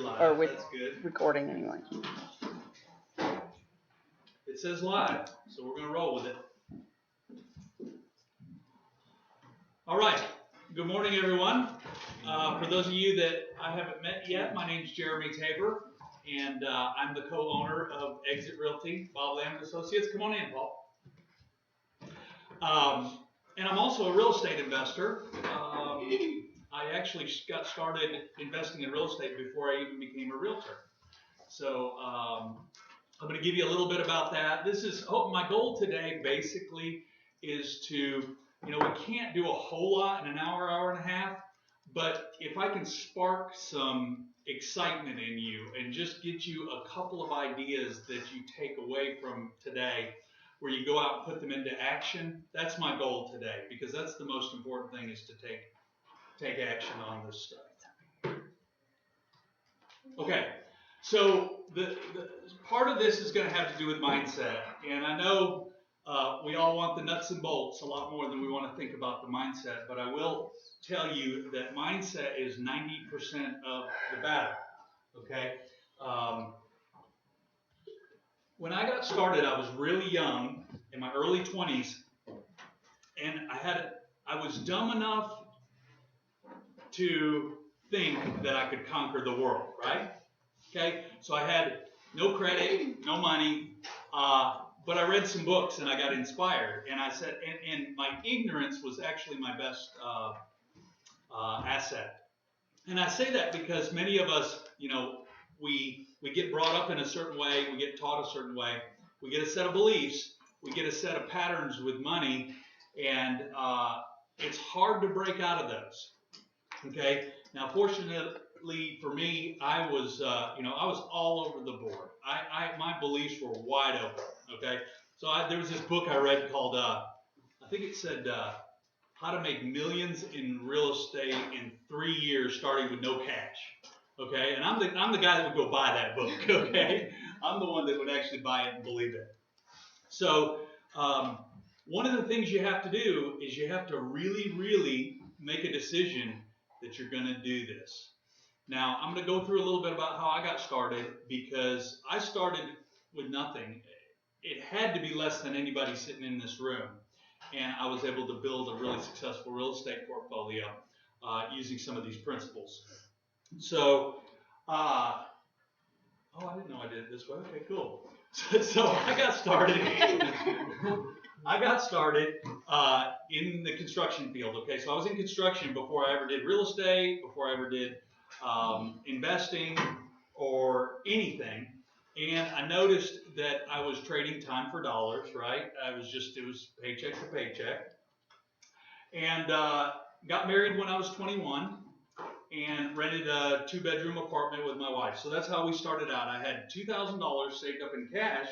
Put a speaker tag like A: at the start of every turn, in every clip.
A: live.
B: Or with
A: That's good.
B: recording anyway.
A: It says live, so we're going to roll with it. All right. Good morning, everyone. For those of you that I haven't met yet, my name's Jeremy Tabor, and I'm the co-owner of Exit Realty, Bob Lamb & Associates. Come on in, Paul. And I'm also a real estate investor. I actually got started investing in real estate before I even became a realtor. So I'm going to give you a little bit about that. My goal today basically is to, we can't do a whole lot in an hour, hour and a half, but if I can spark some excitement in you and just get you a couple of ideas that you take away from today, where you go out and put them into action, that's my goal today, because that's the most important thing, is to take action on this stuff. Okay, so the part of this is going to have to do with mindset, and I know we all want the nuts and bolts a lot more than we want to think about the mindset, but I will tell you that mindset is 90% of the battle, okay? When I got started, I was really young, in my early 20s, and I was dumb enough to think that I could conquer the world, right? Okay, so I had no credit, no money, but I read some books and I got inspired, and I said, and my ignorance was actually my best asset. And I say that because many of us, we get brought up in a certain way, we get taught a certain way, we get a set of beliefs, we get a set of patterns with money, and it's hard to break out of those. Okay. Now, fortunately for me, I was all over the board. My beliefs were wide open. Okay. So there was this book I read called, I think it said, How to Make Millions in Real Estate in 3 Years, Starting with No Cash. Okay. And I'm the guy that would go buy that book. Okay. I'm the one that would actually buy it and believe it. So, one of the things you have to do is you have to really, really make a decision that you're going to do this. Now, I'm going to go through a little bit about how I got started, because I started with nothing. It had to be less than anybody sitting in this room, and I was able to build a really successful real estate portfolio using some of these principles. So, I didn't know I did it this way. Okay, cool. So I got started. In the construction field. Okay, so I was in construction before I ever did real estate, before I ever did investing or anything. And I noticed that I was trading time for dollars, right? It was paycheck to paycheck. And got married when I was 21 and rented a 2-bedroom apartment with my wife. So that's how we started out. I had $2,000 saved up in cash,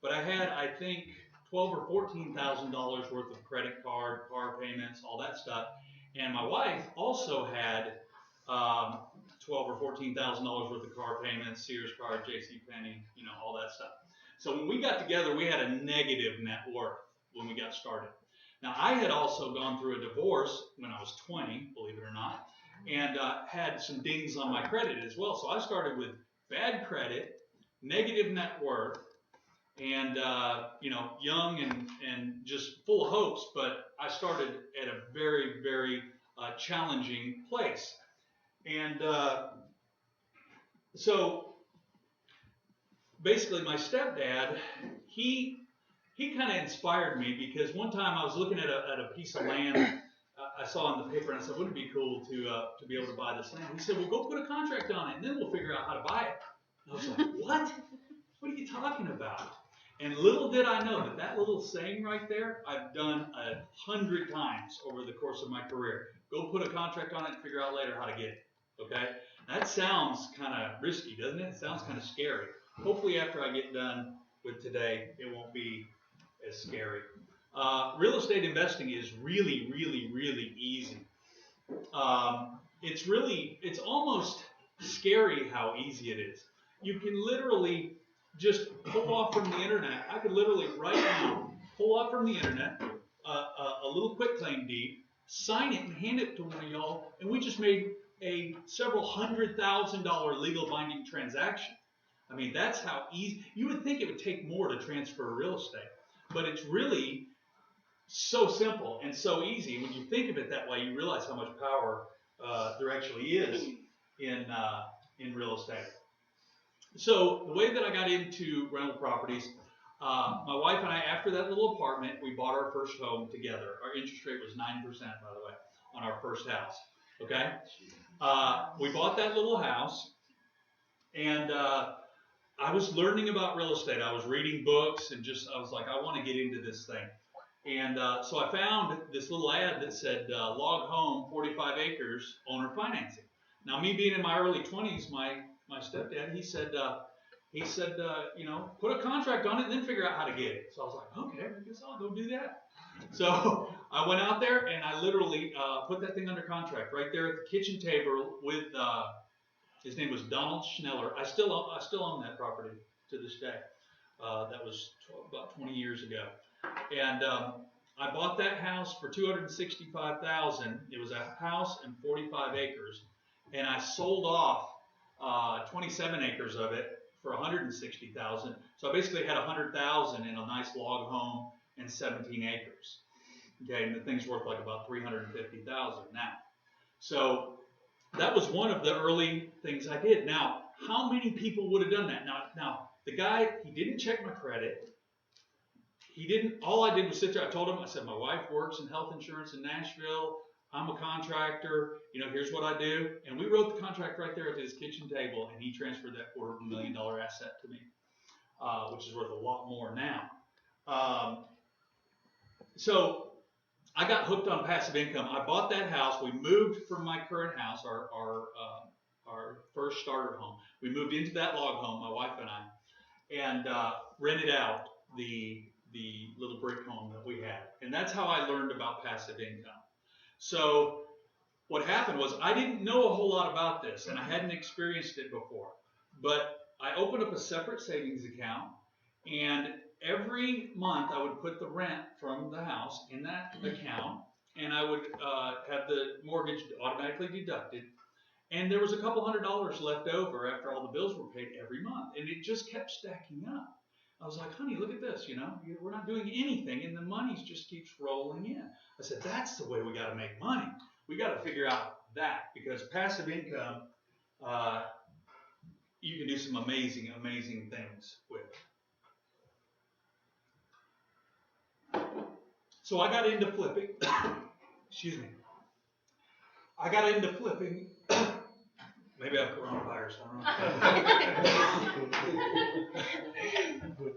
A: but I had, I think, $12,000 or $14,000 worth of credit card, car payments, all that stuff. And my wife also had $12,000 or $14,000 worth of car payments, Sears card, JCPenney, all that stuff. So when we got together, we had a negative net worth when we got started. Now, I had also gone through a divorce when I was 20, believe it or not, and had some dings on my credit as well. So I started with bad credit, negative net worth, and young and just full of hopes, but I started at a very, very challenging place. And so basically my stepdad, he kind of inspired me, because one time I was looking at a piece of land I saw in the paper, and I said, wouldn't it be cool to be able to buy this land? He said, well, go put a contract on it, and then we'll figure out how to buy it. And I was like, what? What are you talking about? And little did I know that little saying right there, I've done 100 times over the course of my career. Go put a contract on it and figure out later how to get it. Okay? That sounds kind of risky, doesn't it? It sounds kind of scary. Hopefully after I get done with today, it won't be as scary. Real estate investing is really, really, really easy. It's almost scary how easy it is. You can literally just pull off from the internet. I could literally right now pull off from the internet a little quitclaim deed, sign it and hand it to one of y'all, and we just made a several $100,000 legal binding transaction. I mean, that's how easy. You would think it would take more to transfer real estate, but it's really so simple and so easy. When you think of it that way, you realize how much power there actually is in real estate. So the way that I got into rental properties, my wife and I, after that little apartment, we bought our first home together. Our interest rate was 9%, by the way, on our first house. Okay, we bought that little house, and I was learning about real estate. I was reading books, and I was like, I want to get into this thing. And so I found this little ad that said, log home, 45 acres, owner financing. Now, me being in my early 20s, my stepdad, he said, you know, put a contract on it and then figure out how to get it. So I was like, okay, I guess I'll go do that. So I went out there and I literally put that thing under contract right there at the kitchen table with, his name was Donald Schneller. I still own that property to this day. That was about 20 years ago. And I bought that house for $265,000. It was a house and 45 acres. And I sold off 27 acres of it for $160,000. So I basically had $100,000 in a nice log home and 17 acres. Okay, and the thing's worth like about $350,000 now. So that was one of the early things I did. Now, how many people would have done that? Now the guy, he didn't check my credit. He didn't. All I did was sit there. I told him, I said, my wife works in health insurance in Nashville. I'm a contractor. You know, here's what I do. And we wrote the contract right there at his kitchen table, and he transferred that $250,000 asset to me, which is worth a lot more now. So I got hooked on passive income. I bought that house. We moved from my current house, our first starter home. We moved into that log home, my wife and I, and rented out the little brick home that we had. And that's how I learned about passive income. So what happened was I didn't know a whole lot about this, and I hadn't experienced it before. But I opened up a separate savings account, and every month I would put the rent from the house in that account, and I would have the mortgage automatically deducted. And there was a couple $100 left over after all the bills were paid every month, and it just kept stacking up. I was like, honey, look at this, you know, we're not doing anything, and the money just keeps rolling in. I said, that's the way we got to make money. We got to figure out that, because passive income, you can do some amazing, amazing things with. So I got into flipping. Excuse me. I got into flipping. Maybe I have coronavirus. I don't know.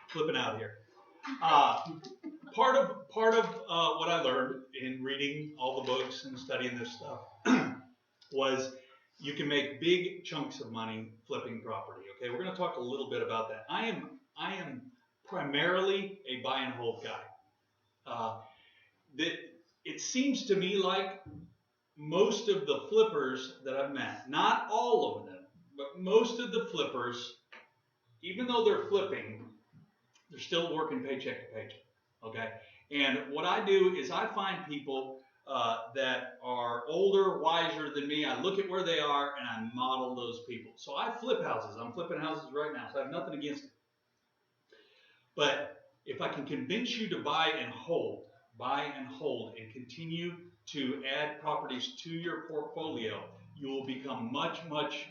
A: Flipping out here. Part of what I learned in reading all the books and studying this stuff was you can make big chunks of money flipping property. Okay, we're going to talk a little bit about that. I am primarily a buy and hold guy. It seems to me like most of the flippers that I've met, not all of them, but most of the flippers, even though they're flipping, they're still working paycheck to paycheck. Okay, and what I do is I find people that are older, wiser than me. I look at where they are and I model those people. So I flip houses. I'm flipping houses right now, so I have nothing against it. But if I can convince you to buy and hold, and continue to add properties to your portfolio, you will become much, much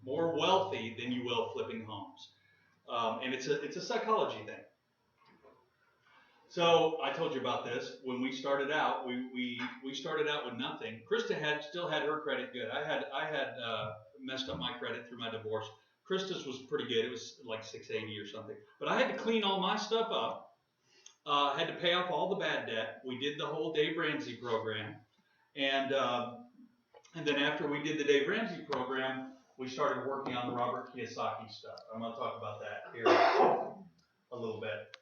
A: more wealthy than you will flipping homes. And it's a psychology thing. So I told you about this. When we started out, we started out with nothing. Krista still had her credit good. I had messed up my credit through my divorce. Krista's was pretty good. It was like 680 or something. But I had to clean all my stuff up. Had to pay off all the bad debt. We did the whole Dave Ramsey program, and then after we did the Dave Ramsey program, we started working on the Robert Kiyosaki stuff. I'm going to talk about that here a little bit.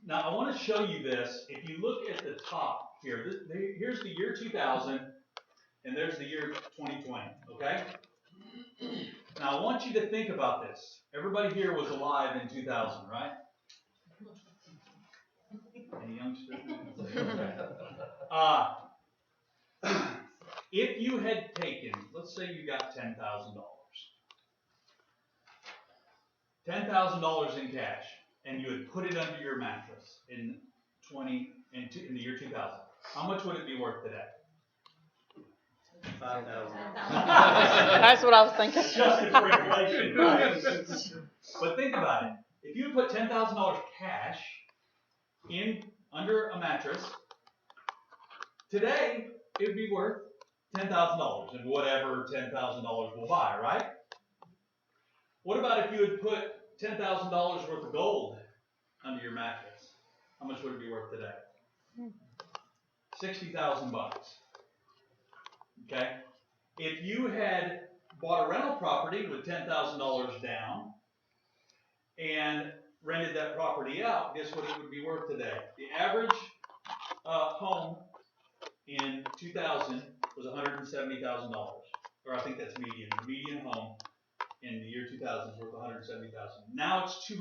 A: Now, I want to show you this. If you look at the top here, here's the year 2000, and there's the year 2020, okay? Now, I want you to think about this. Everybody here was alive in 2000, right? Any youngsters? if you had taken, let's say you got $10,000. $10,000 in cash, and you had put it under your mattress in the year 2000. How much would it be worth today?
B: 5,000.
C: That's what I was thinking.
A: Adjusted for inflation, right? But think about it. If you put $10,000 cash in under a mattress, today it would be worth $10,000 and whatever $10,000 will buy, right? What about if you had put $10,000 worth of gold under your mattress? How much would it be worth today? $60,000. Okay? If you had bought a rental property with $10,000 down and rented that property out, guess what it would be worth today? The average home in 2000 was $170,000, or I think that's median. The median home in the year 2000 is worth $170,000. Now it's $270,000.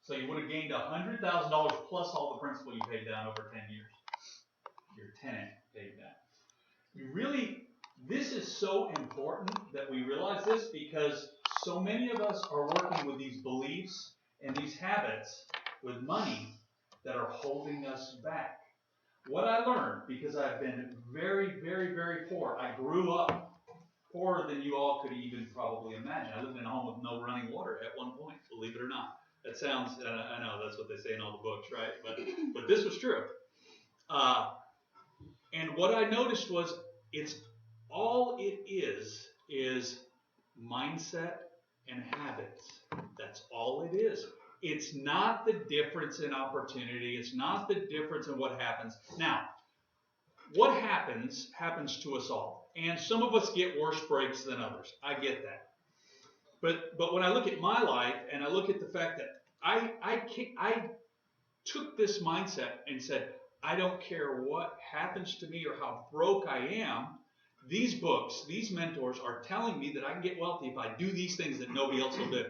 A: So you would have gained $100,000 plus all the principal you paid down over 10 years. Your tenant paid down. This is so important that we realize this, because so many of us are working with these beliefs and these habits with money that are holding us back. What I learned, because I've been very, very, very poor. I grew up poorer than you all could even probably imagine. I lived in a home with no running water at one point, believe it or not. That sounds, I know that's what they say in all the books, right? But this was true. And what I noticed was all it is mindset and habits. That's all it is. It's not the difference in opportunity. It's not the difference in what happens. Now, what happens to us all. And some of us get worse breaks than others. I get that. But when I look at my life and I look at the fact that I took this mindset and said, I don't care what happens to me or how broke I am. These books, these mentors are telling me that I can get wealthy if I do these things that nobody else will do.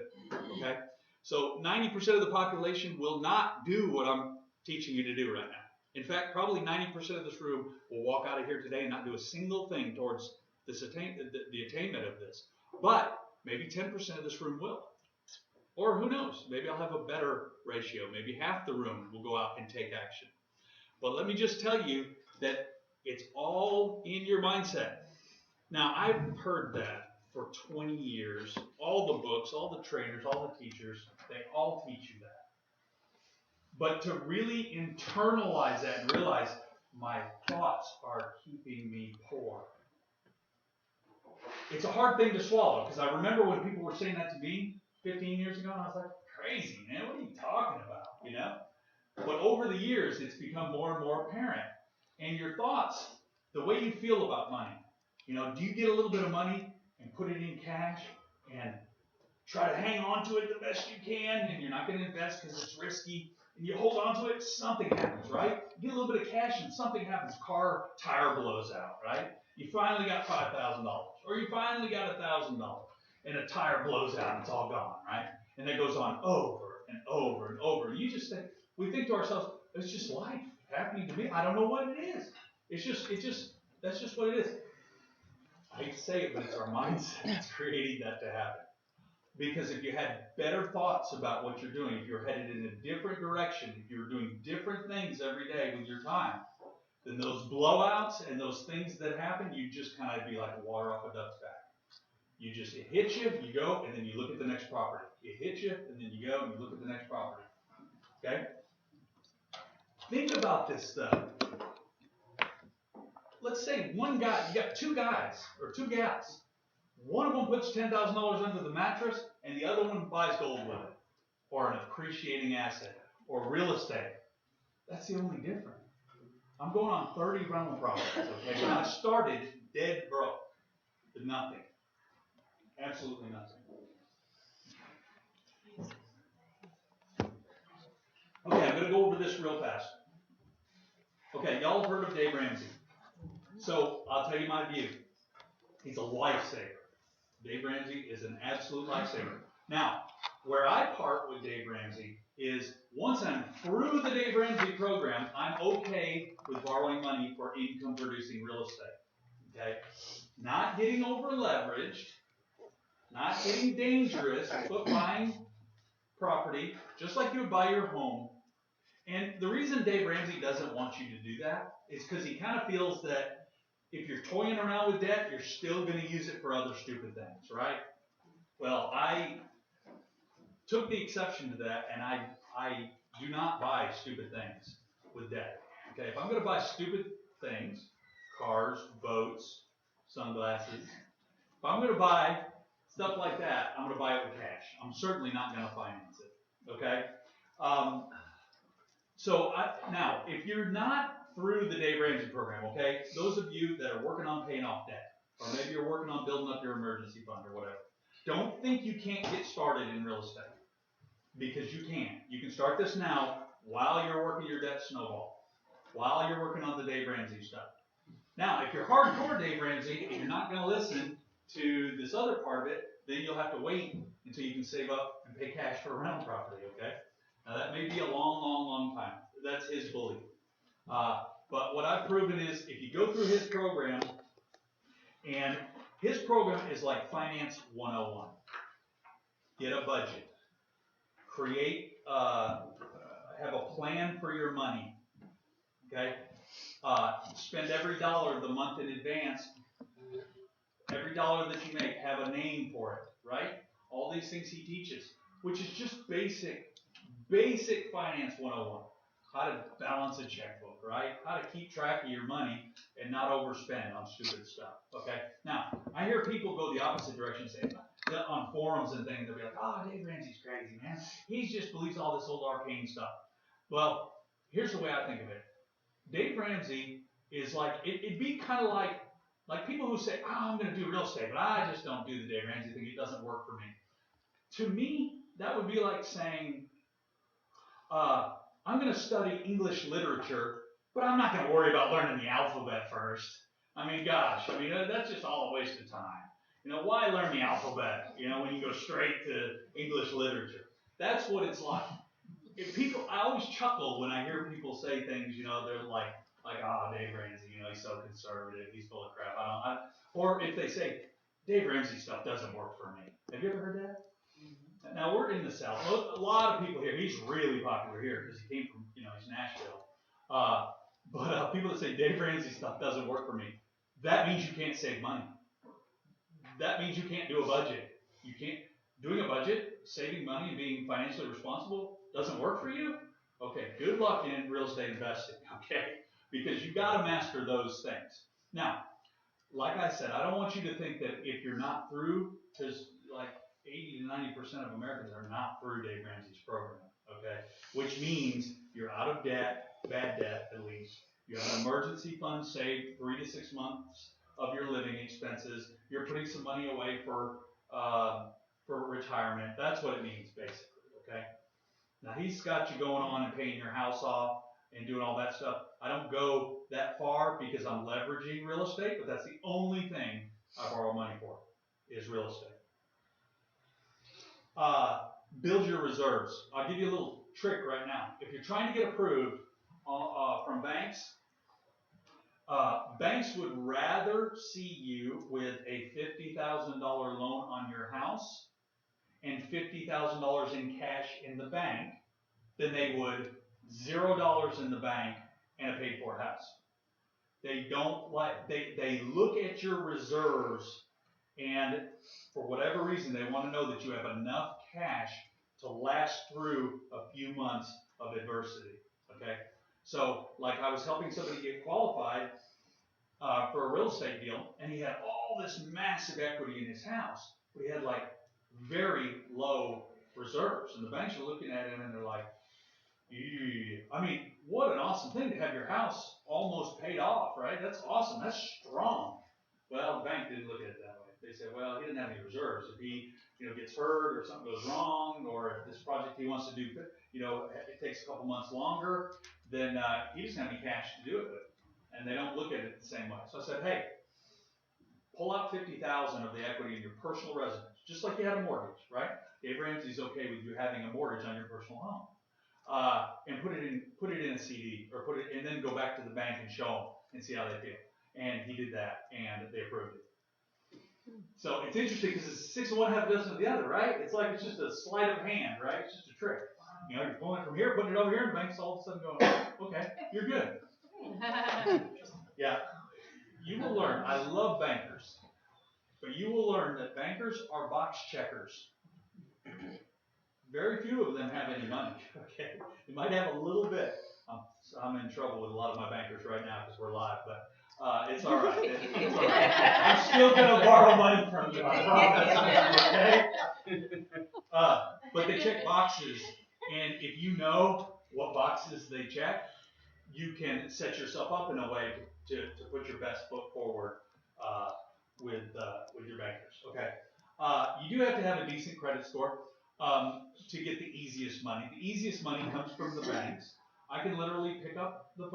A: Okay? So 90% of the population will not do what I'm teaching you to do right now. In fact, probably 90% of this room will walk out of here today and not do a single thing towards this the attainment of this. But maybe 10% of this room will. Or who knows? Maybe I'll have a better ratio. Maybe half the room will go out and take action. But let me just tell you that it's all in your mindset. Now, I've heard that for 20 years. All the books, all the trainers, all the teachers, they all teach you that. But to really internalize that and realize my thoughts are keeping me poor. It's a hard thing to swallow, because I remember when people were saying that to me 15 years ago, and I was like, crazy, man, what are you talking about, you know? But over the years, it's become more and more apparent. And your thoughts, the way you feel about money, you know, do you get a little bit of money and put it in cash and try to hang on to it the best you can, and you're not going to invest because it's risky, and you hold on to it, something happens, right? You get a little bit of cash and something happens, car tire blows out, right? You finally got $5,000, or you finally got $1,000, and a tire blows out and it's all gone, right? And that goes on over and over and over. And you just think, we think to ourselves, it's just life happening to me. I don't know what it is. That's just what it is. I hate to say it, but it's our mindset that's creating that to happen. Because if you had better thoughts about what you're doing, if you're headed in a different direction, if you're doing different things every day with your time, then those blowouts and those things that happen, you just kind of be like water off a duck's back. It hits you, you go, and then you look at the next property. It hits you, and then you go, and you look at the next property. Okay? Think about this stuff. Let's say one guy, you got two guys, or two gals. One of them puts $10,000 under the mattress, and the other one buys gold with it, or an appreciating asset, or real estate. That's the only difference. I'm going on 30 rental properties, okay? When I started, dead broke, with nothing. Absolutely nothing. Okay, I'm going to go over this real fast. Okay, y'all have heard of Dave Ramsey. So, I'll tell you my view. He's a lifesaver. Dave Ramsey is an absolute lifesaver. Now, where I part with Dave Ramsey is once I'm through the Dave Ramsey program, I'm okay with borrowing money for income producing real estate. Okay? Not getting over leveraged, not getting dangerous, but buying property just like you would buy your home. And the reason Dave Ramsey doesn't want you to do that is because he kind of feels that if you're toying around with debt, you're still going to use it for other stupid things, right? Well, I took the exception to that, and I do not buy stupid things with debt. Okay, if I'm going to buy stupid things, cars, boats, sunglasses, if I'm going to buy stuff like that, I'm going to buy it with cash. I'm certainly not going to finance it. Okay. Now, if you're not through the Dave Ramsey program, okay, those of you that are working on paying off debt, or maybe you're working on building up your emergency fund or whatever, don't think you can't get started in real estate, because you can. You can start this now while you're working your debt snowball, while you're working on the Dave Ramsey stuff. Now, if you're hardcore Dave Ramsey and you're not going to listen to this other part of it, then you'll have to wait until you can save up and pay cash for a rental property, okay? Now, that may be a long, long, long time. That's his belief. But what I've proven is if you go through his program, and his program is like Finance 101. Get a budget. Create, have a plan for your money, okay? Spend every dollar of the month in advance. Every dollar that you make, have a name for it, right? All these things he teaches, which is just basic Finance 101. How to balance a checkbook, right? How to keep track of your money and not overspend on stupid stuff, okay? Now, I hear people go the opposite direction, say, on forums and things, they'll be like, oh, Dave Ramsey's crazy, man. He just believes all this old arcane stuff. Well, here's the way I think of it. Dave Ramsey is like, it'd be kind of like people who say, oh, I'm going to do real estate, but I just don't do the Dave Ramsey thing. It doesn't work for me. To me, that would be like saying, I'm going to study English literature, but I'm not going to worry about learning the alphabet first. I mean, gosh, that's just all a waste of time. Why learn the alphabet, when you go straight to English literature? That's what it's like. I always chuckle when I hear people say things, they're like, oh, Dave Ramsey, he's so conservative, he's full of crap. Or if they say, Dave Ramsey stuff doesn't work for me. Have you ever heard that? Now, we're in the South. A lot of people here, he's really popular here because he came from, he's Nashville. But people that say Dave Ramsey stuff doesn't work for me, that means you can't save money. That means you can't do a budget. Doing a budget, saving money, and being financially responsible doesn't work for you? Okay, good luck in real estate investing, okay? Because you got to master those things. Now, like I said, I don't want you to think that if you're not through, because like 80 to 90% of Americans are not through Dave Ramsey's program, okay? Which means you're out of debt, bad debt at least. You have an emergency fund saved 3 to 6 months of your living expenses. You're putting some money away for retirement. That's what it means, basically, okay? Now, he's got you going on and paying your house off and doing all that stuff. I don't go that far because I'm leveraging real estate, but that's the only thing I borrow money for is real estate. Build your reserves. I'll give you a little trick right now. If you're trying to get approved from banks, banks would rather see you with a $50,000 loan on your house and $50,000 in cash in the bank than they would $0 in the bank and a paid-for house. They don't they look at your reserves, and for whatever reason, they want to know that you have enough cash to last through a few months of adversity, okay? So, like I was helping somebody get qualified for a real estate deal, and he had all this massive equity in his house, but he had like very low reserves, and the banks are looking at him and they're like, I mean, what an awesome thing to have your house almost paid off, right? That's awesome. That's strong. Well, the bank didn't look at it that way. They said, well, he didn't have any reserves. If he, gets hurt or something goes wrong, or if this project he wants to do, it takes a couple months longer, then he doesn't have any cash to do it with. And they don't look at it the same way. So I said, hey, pull out $50,000 of the equity in your personal residence, just like you had a mortgage, right? Dave Ramsey's okay with you having a mortgage on your personal home. and put it in a CD, or and then go back to the bank and show them and see how they feel. And he did that, and they approved it. So it's interesting because it's 6 of one, half a dozen of the other, right? It's like it's just a sleight of hand, right? It's just a trick. You know, you're pulling it from here, putting it over here, and the bank's all of a sudden going, okay, you're good. Yeah, you will learn. I love bankers, but you will learn that bankers are box checkers. Very few of them have any money. Okay, they might have a little bit. I'm in trouble with a lot of my bankers right now because we're live, but it's all right. It's all right. I'm still gonna borrow money from you. I promise. Okay. But they check boxes, and if you know what boxes they check, you can set yourself up in a way to put your best foot forward with your bankers. Okay. You do have to have a decent credit score to get the easiest money. The easiest money comes from the banks. I can literally pick up the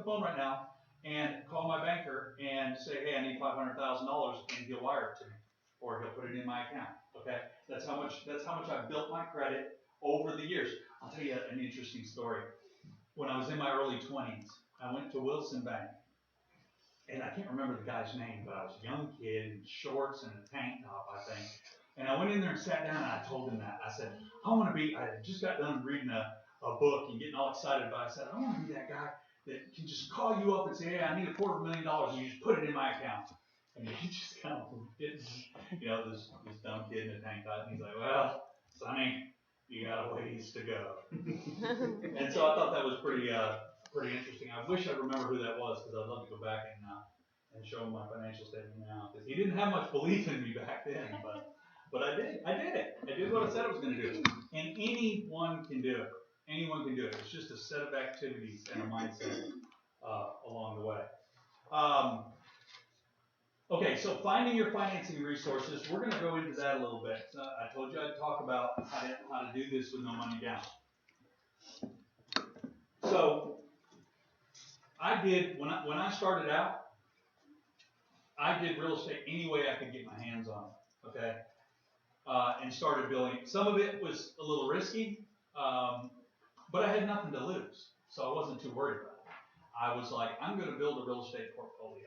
A: phone right now and call my banker and say, hey, I need $500,000, and he'll wire it to me, or he'll put it in my account. Okay, that's how much I've built my credit over the years. I'll tell you an interesting story. When I was in my early 20s, I went to Wilson Bank, and I can't remember the guy's name, but I was a young kid in shorts and a tank top, I think. And I went in there and sat down, and I told him that. I said, I just got done reading a book and getting all excited about it. I said, I want to be that guy that can just call you up and say, hey, I need $250,000, and you just put it in my account. And he just kind of didn't, this dumb kid in a tank top, and he's like, well, Sonny, you got a ways to go. And so I thought that was pretty interesting. I wish I remember who that was, because I'd love to go back and show him my financial statement now, because he didn't have much belief in me back then, but I did it. I did what I said I was going to do. And anyone can do it. Anyone can do it. It's just a set of activities and a mindset along the way. Okay, so finding your financing resources, we're going to go into that a little bit. I told you I'd talk about how to do this with no money down. So I did, when I started out, I did real estate any way I could get my hands on it, okay? And started building. Some of it was a little risky, but I had nothing to lose, so I wasn't too worried about it. I was like, I'm going to build a real estate portfolio.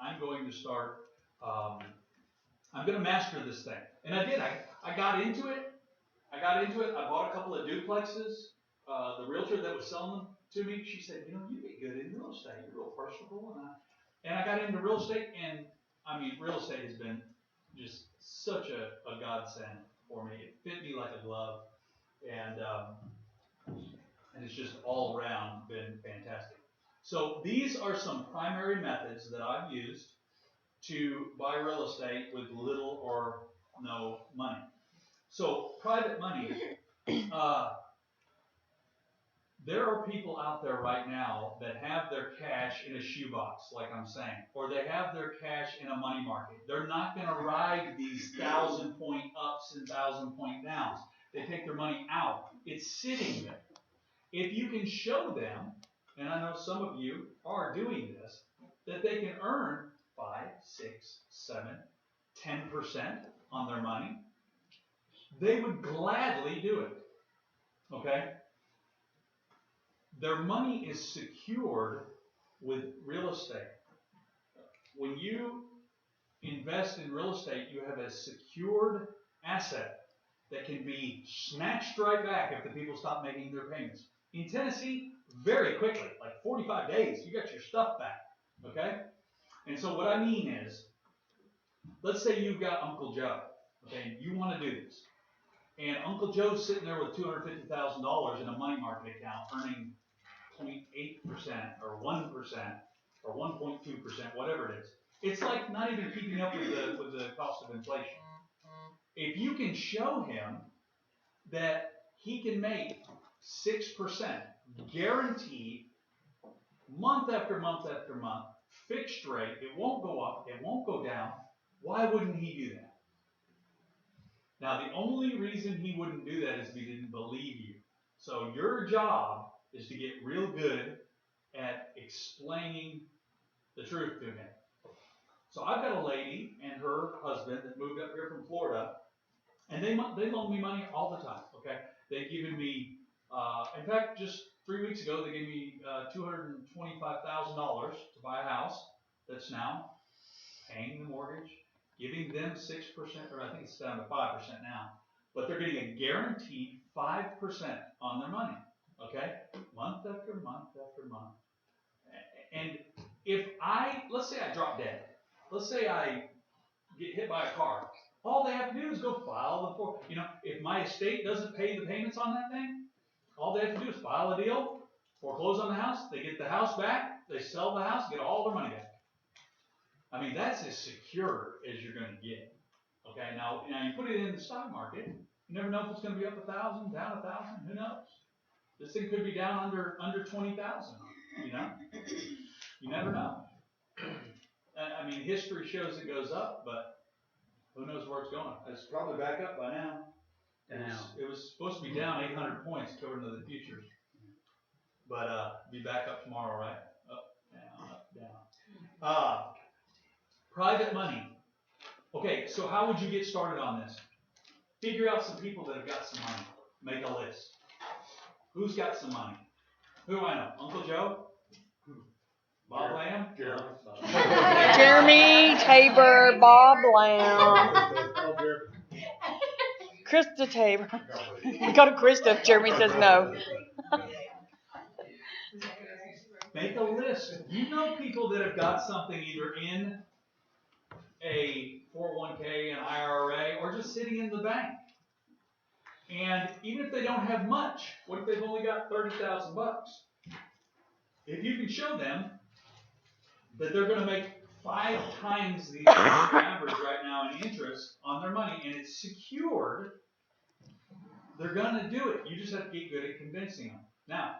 A: I'm going to start, I'm going to master this thing. And I did. I got into it. I bought a couple of duplexes. The realtor that was selling them to me, she said, you'd be good in real estate. You're real personable. And I got into real estate, and I mean, real estate has been just such a godsend for me. It fit me like a glove, and it's just all around been fantastic. So these are some primary methods that I've used to buy real estate with little or no money. So private money, there are people out there right now that have their cash in a shoebox, like I'm saying, or they have their cash in a money market. They're not going to ride these 1,000-point ups and 1,000-point downs. They take their money out. It's sitting there. If you can show them, and I know some of you are doing this, that they can earn 5, 6, 7, 10% on their money, they would gladly do it. Okay? Their money is secured with real estate. When you invest in real estate, you have a secured asset that can be snatched right back if the people stop making their payments. In Tennessee, very quickly, like 45 days, you got your stuff back. Okay? And so what I mean is, let's say you've got Uncle Joe, okay, and you want to do this. And Uncle Joe's sitting there with $250,000 in a money market account earning 0.8% or 1% or 1.2%, whatever it is. It's like not even keeping up with the cost of inflation. If you can show him that he can make 6% guaranteed month after month after month, fixed rate, it won't go up, it won't go down, why wouldn't he do that? Now, the only reason he wouldn't do that is if he didn't believe you. So your job is to get real good at explaining the truth to him. So I've got a lady and her husband that moved up here from Florida, and they loan me money all the time, okay? They've given me
B: In fact, just 3 weeks ago, they gave me $225,000 to buy a house that's now paying the mortgage, giving them 6%, or I think it's down to 5% now, but they're getting a guaranteed 5% on their money, okay? Month after month after month. And if let's say I drop dead, let's say I get hit by a car, all they have to do is go file if my estate doesn't pay the payments on that thing, all they have to do is file a deal, foreclose on the house, they get the house back, they sell the house, get all their money back. I mean, that's as secure as you're going to get. Okay, now you put it in the stock market, you never know if it's going to be up 1,000, down 1,000, who knows? This thing could be down under 20,000, You never know. I mean, history shows it goes up, but who knows where it's going? It's probably back up by now. It was supposed to be down 800 points according to the futures. But be back up tomorrow, right? Up, down. Private money. Okay, so how would you get started on this? Figure out some people that have got some money. Make a list. Who's got some money? Who do I know? Uncle Joe? Bob Lamb?
C: Jeremy, Tabor, Bob Lamb, Krista Tabor. We go to Krista if Jeremy says no.
B: Make a list. You know people that have got something either in a 401k, an IRA, or just sitting in the bank. And even if they don't have much, what if they've only got $30,000? If you can show them that they're going to make 5 times the average right now in interest on their money, and it's secured, they're going to do it. You just have to get good at convincing them. Now,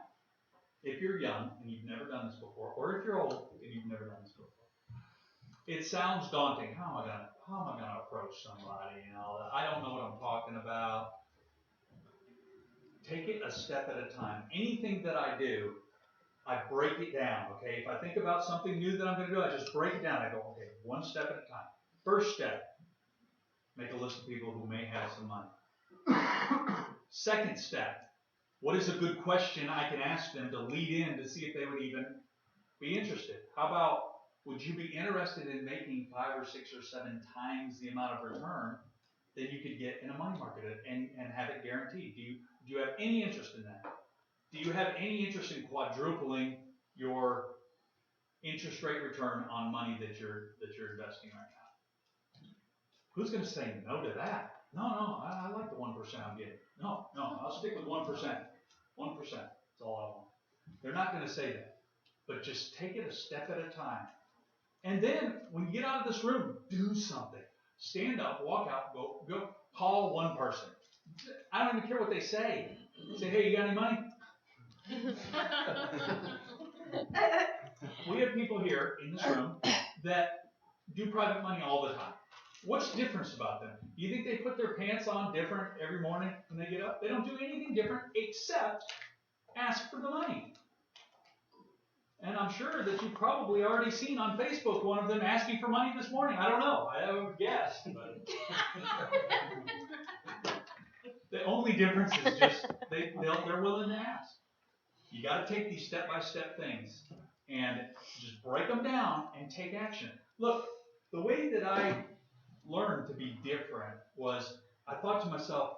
B: if you're young and you've never done this before, or if you're old and you've never done this before, it sounds daunting. How am I gonna approach somebody? I don't know what I'm talking about. Take it a step at a time. Anything that I do, I break it down, okay? If I think about something new that I'm going to do, I just break it down. I go, okay, one step at a time. First step, make a list of people who may have some money. Second step, what is a good question I can ask them to lead in to see if they would even be interested? How about, would you be interested in making 5 or 6 or 7 times the amount of return that you could get in a money market and have it guaranteed? Do you have any interest in that? Do you have any interest in quadrupling your interest rate return on money that you're investing right now? Who's going to say no to that? No, I like the 1% I'm getting. No, I'll stick with 1%. 1%. That's all I want. They're not going to say that. But just take it a step at a time. And then when you get out of this room, do something. Stand up, walk out, go call one person. I don't even care what they say. Say, hey, you got any money? We have people here in this room that do private money all the time. What's the difference about them? Do you think they put their pants on different every morning when they get up? They don't do anything different except ask for the money. And I'm sure that you've probably already seen on Facebook one of them asking for money this morning. I don't know. I haven't guessed. But the only difference is just they're willing to ask. You got to take these step-by-step things and just break them down and take action. Look, the way that I learned to be different was I thought to myself,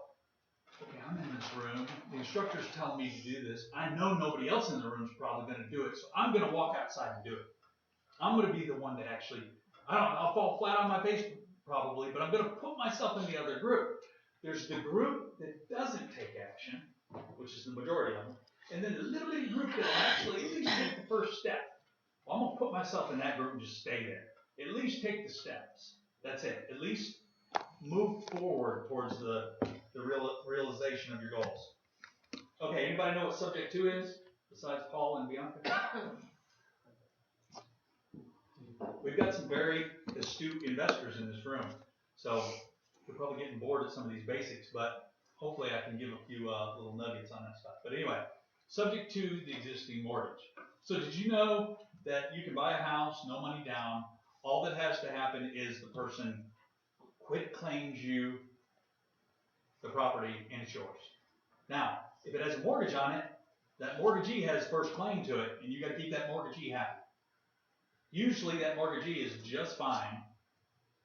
B: okay, I'm in this room. The instructor's telling me to do this. I know nobody else in the room is probably going to do it, so I'm going to walk outside and do it. I'm going to be the one that actually, I'll fall flat on my face probably, but I'm going to put myself in the other group. There's the group that doesn't take action, which is the majority of them, and then the little bitty group that will actually at least take the first step. Well, I'm going to put myself in that group and just stay there. At least take the steps. That's it. At least move forward towards the realization of your goals. Okay, anybody know what subject 2 is besides Paul and Bianca? We've got some very astute investors in this room, so we're probably getting bored at some of these basics, but hopefully I can give a few little nuggets on that stuff. But anyway, subject 2, the existing mortgage. So did you know that you can buy a house, no money down? All that has to happen is the person quit claims you the property and it's yours. Now, If it has a mortgage on it, that mortgagee has first claim to it, and you gotta keep that mortgagee happy. Usually that mortgagee is just fine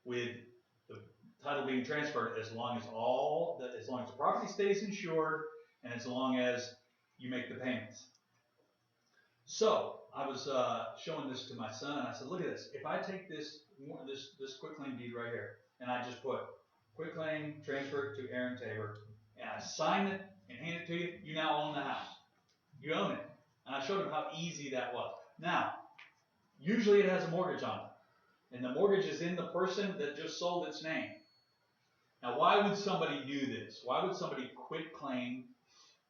B: with the title being transferred as long as the property stays insured and as long as you make the payments. So I was showing this to my son, and I said, look at this. If I take this quitclaim deed right here, and I just put quitclaim, transfer it to Aaron Tabor, and I sign it and hand it to you, you now own the house. You own it. And I showed him how easy that was. Now, usually it has a mortgage on it, and the mortgage is in the person that just sold its name. Now, why would somebody do this? Why would somebody quitclaim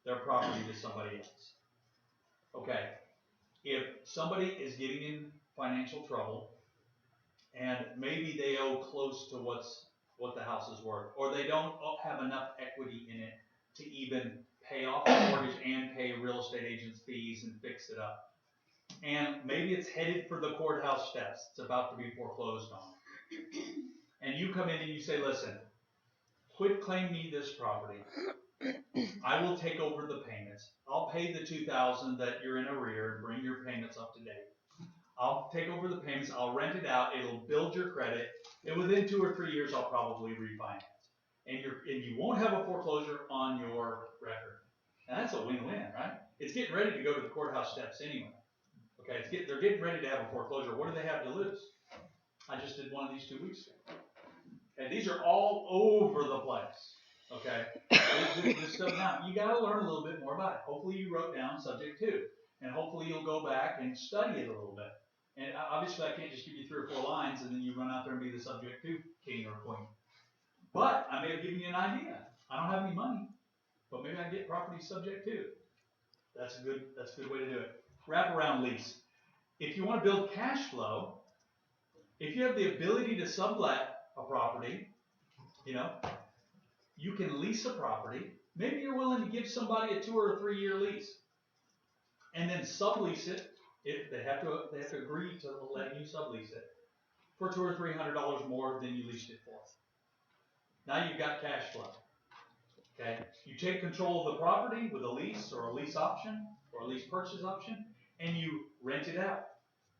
B: their property to somebody else? Okay, if somebody is getting in financial trouble, and maybe they owe close to what the house is worth, or they don't have enough equity in it to even pay off the mortgage and pay real estate agents' fees and fix it up. And maybe it's headed for the courthouse steps. It's about to be foreclosed on. And you come in and you say, listen, quitclaim me this property. I will take over the payments. I'll pay the $2,000 that you're in arrear and bring your payments up to date. I'll take over the payments. I'll rent it out. It'll build your credit. And within 2 or 3 years, I'll probably refinance. And you won't have a foreclosure on your record. And that's a win-win, right? It's getting ready to go to the courthouse steps anyway. Okay, they're getting ready to have a foreclosure. What do they have to lose? I just did one of these 2 weeks ago. And these are all over the place. Okay, this stuff now, you got to learn a little bit more about it. Hopefully you wrote down subject to, and hopefully you'll go back and study it a little bit. And obviously I can't just give you 3 or 4 lines and then you run out there and be the subject to king or queen. But I may have given you an idea. I don't have any money, but maybe I can get property subject to. That's a good way to do it. Wraparound lease. If you want to build cash flow, if you have the ability to sublet a property, you can lease a property. Maybe you're willing to give somebody a 2 or 3 year lease, and then sublease it. If they have to agree to letting you sublease it for $200 or $300 more than you leased it for. Now you've got cash flow. Okay, you take control of the property with a lease or a lease option or a lease purchase option, and you rent it out.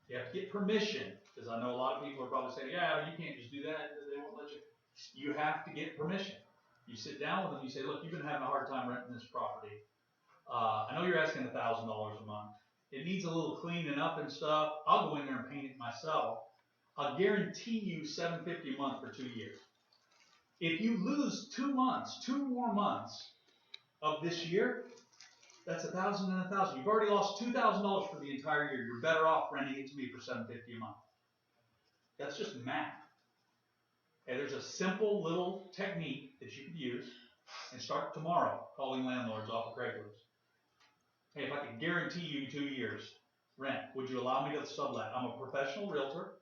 B: You have to get permission, because I know a lot of people are probably saying, yeah, you can't just do that. They won't let you. You have to get permission. You sit down with them, you say, look, you've been having a hard time renting this property. I know you're asking $1,000 a month. It needs a little cleaning up and stuff. I'll go in there and paint it myself. I'll guarantee you $750 a month for 2 years. If you lose 2 months, 2 more months of this year, that's $1,000 and $1,000. You've already lost $2,000 for the entire year. You're better off renting it to me for $750 a month. That's just math. And there's a simple little technique that you can use and start tomorrow calling landlords off of Craigslist. Hey, if I could guarantee you 2 years rent, would you allow me to sublet? I'm a professional realtor.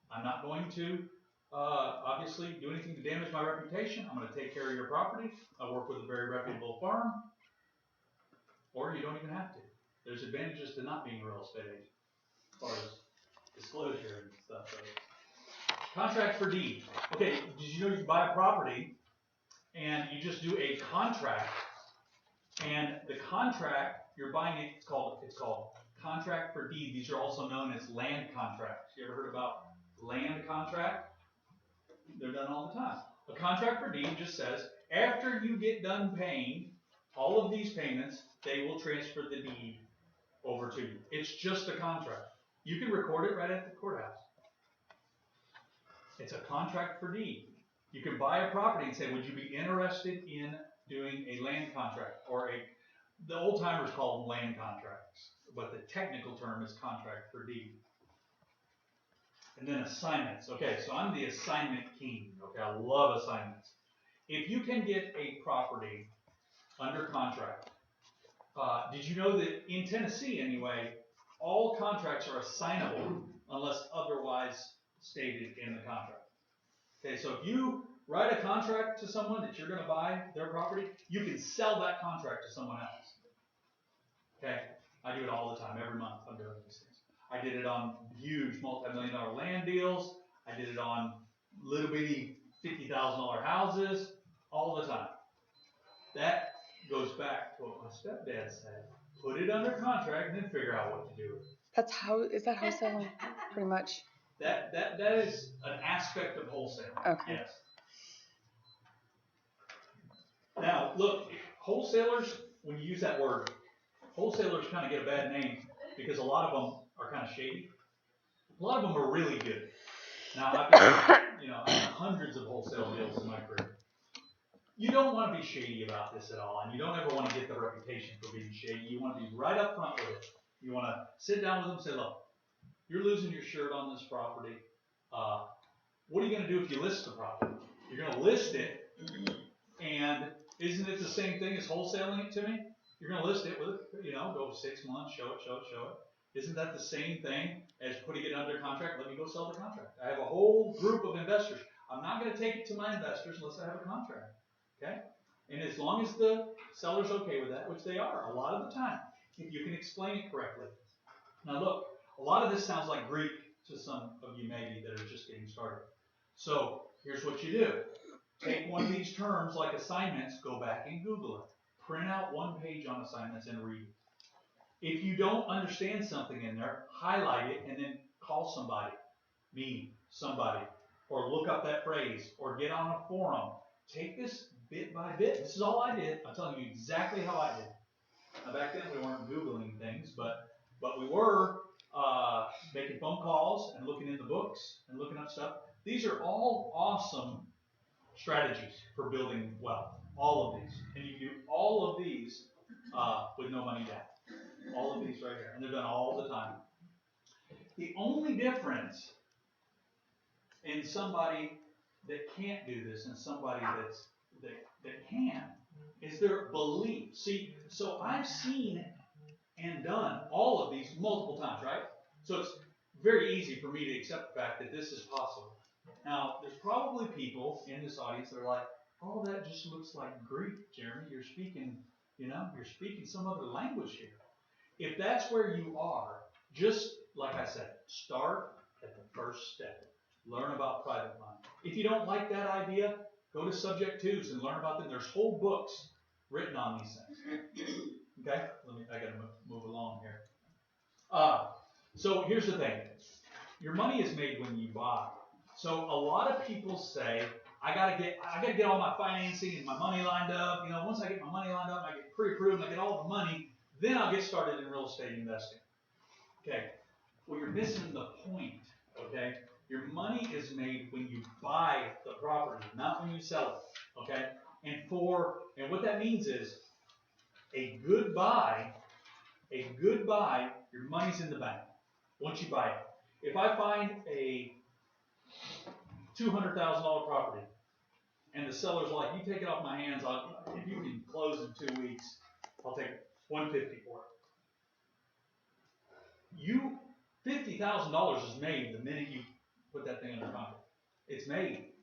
B: I'm not going to obviously do anything to damage my reputation. I'm going to take care of your property. I work with a very reputable firm. Or you don't even have to. There's advantages to not being a real estate agent as far as disclosure and stuff. So, contract for deed. Okay, did you know you can buy a property and you just do a contract, and the contract you're buying it's called contract for deed. These are also known as land contracts. You ever heard about land contract? They're done all the time. A contract for deed just says after you get done paying all of these payments, they will transfer the deed over to you. It's just a contract. You can record it right at the courthouse. It's a contract for deed. You can buy a property and say, would you be interested in doing a land contract? Or the old timers call them land contracts, but the technical term is contract for deed. And then assignments. Okay, so I'm the assignment king. Okay, I love assignments. If you can get a property under contract, did you know that in Tennessee anyway, all contracts are assignable unless otherwise stated in the contract? Okay, so if you write a contract to someone that you're going to buy their property, you can sell that contract to someone else. Okay, I do it all the time, every month I'm doing these things. I did it on huge multi-million-dollar land deals. I did it on little bitty $50,000 houses all the time. That goes back to my stepdad said, put it under contract and then figure out what to do with it.
C: Is that wholesaling pretty much?
B: That is an aspect of wholesale.
C: Okay.
B: Yes. Now, look, wholesalers, when you use that word, wholesalers kind of get a bad name because a lot of them are kind of shady. A lot of them are really good. Now, I've had hundreds of wholesale deals in my career. You don't want to be shady about this at all, and you don't ever want to get the reputation for being shady. You want to be right up front with it. You want to sit down with them and say, look, you're losing your shirt on this property. What are you going to do if you list the property? You're going to list it, and isn't it the same thing as wholesaling it to me? You're going to list it with, go 6 months, show it. Isn't that the same thing as putting it under contract? Let me go sell the contract. I have a whole group of investors. I'm not going to take it to my investors unless I have a contract. Okay? And as long as the seller's okay with that, which they are a lot of the time, if you can explain it correctly. Now look, a lot of this sounds like Greek to some of you maybe that are just getting started. So here's what you do. Take one of these terms like assignments, go back and Google it. Print out one page on assignments and read it. If you don't understand something in there, highlight it and then call somebody, me, somebody, or look up that phrase, or get on a forum. Take this bit by bit. This is all I did. I'm telling you exactly how I did. Now back then we weren't Googling things, but we were making phone calls and looking in the books and looking up stuff. These are all awesome strategies for building wealth. All of these. And you do all of these with no money down. All of these right here. And they're done all the time. The only difference in somebody that can't do this and somebody that can is their belief. See, so I've seen and done all of these multiple times, right? So it's very easy for me to accept the fact that this is possible. Now, there's probably people in this audience that are like, oh, that just looks like Greek, Jeremy. You're speaking some other language here. If that's where you are, just like I said, start at the first step. Learn about private money. If you don't like that idea, go to subject twos and learn about them. There's whole books written on these things. Okay? I gotta move along here. So here's the thing. Your money is made when you buy. So a lot of people say, I gotta get all my financing and my money lined up. Once I get my money lined up, I get pre-approved, I get all the money, then I'll get started in real estate investing. Okay. Well, you're missing the point. Okay. Your money is made when you buy the property, not when you sell it. Okay. And what that means is a good buy, your money's in the bank once you buy it. If I find a $200,000 property and the seller's like, you take it off my hands, if you can close in 2 weeks, I'll take $150 for it. $50,000 is made the minute you put that thing under contract. It's made.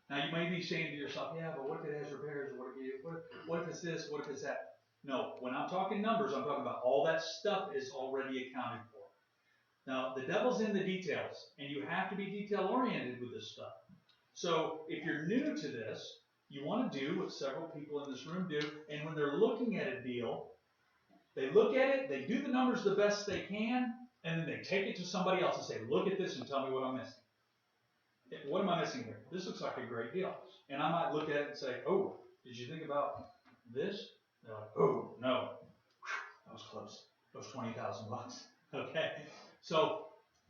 B: Now you may be saying to yourself, yeah, but what if it has repairs? What if it's this? What if it's that? No, when I'm talking numbers, I'm talking about all that stuff is already accounted for. Now, the devil's in the details, and you have to be detail-oriented with this stuff. So, if you're new to this, you want to do what several people in this room do, and when they're looking at a deal, they look at it, they do the numbers the best they can, and then they take it to somebody else and say, look at this and tell me what I'm missing. What am I missing here? This looks like a great deal. And I might look at it and say, oh, did you think about this? They're like, oh, no. Whew, that was close. That was $20,000. Okay? So,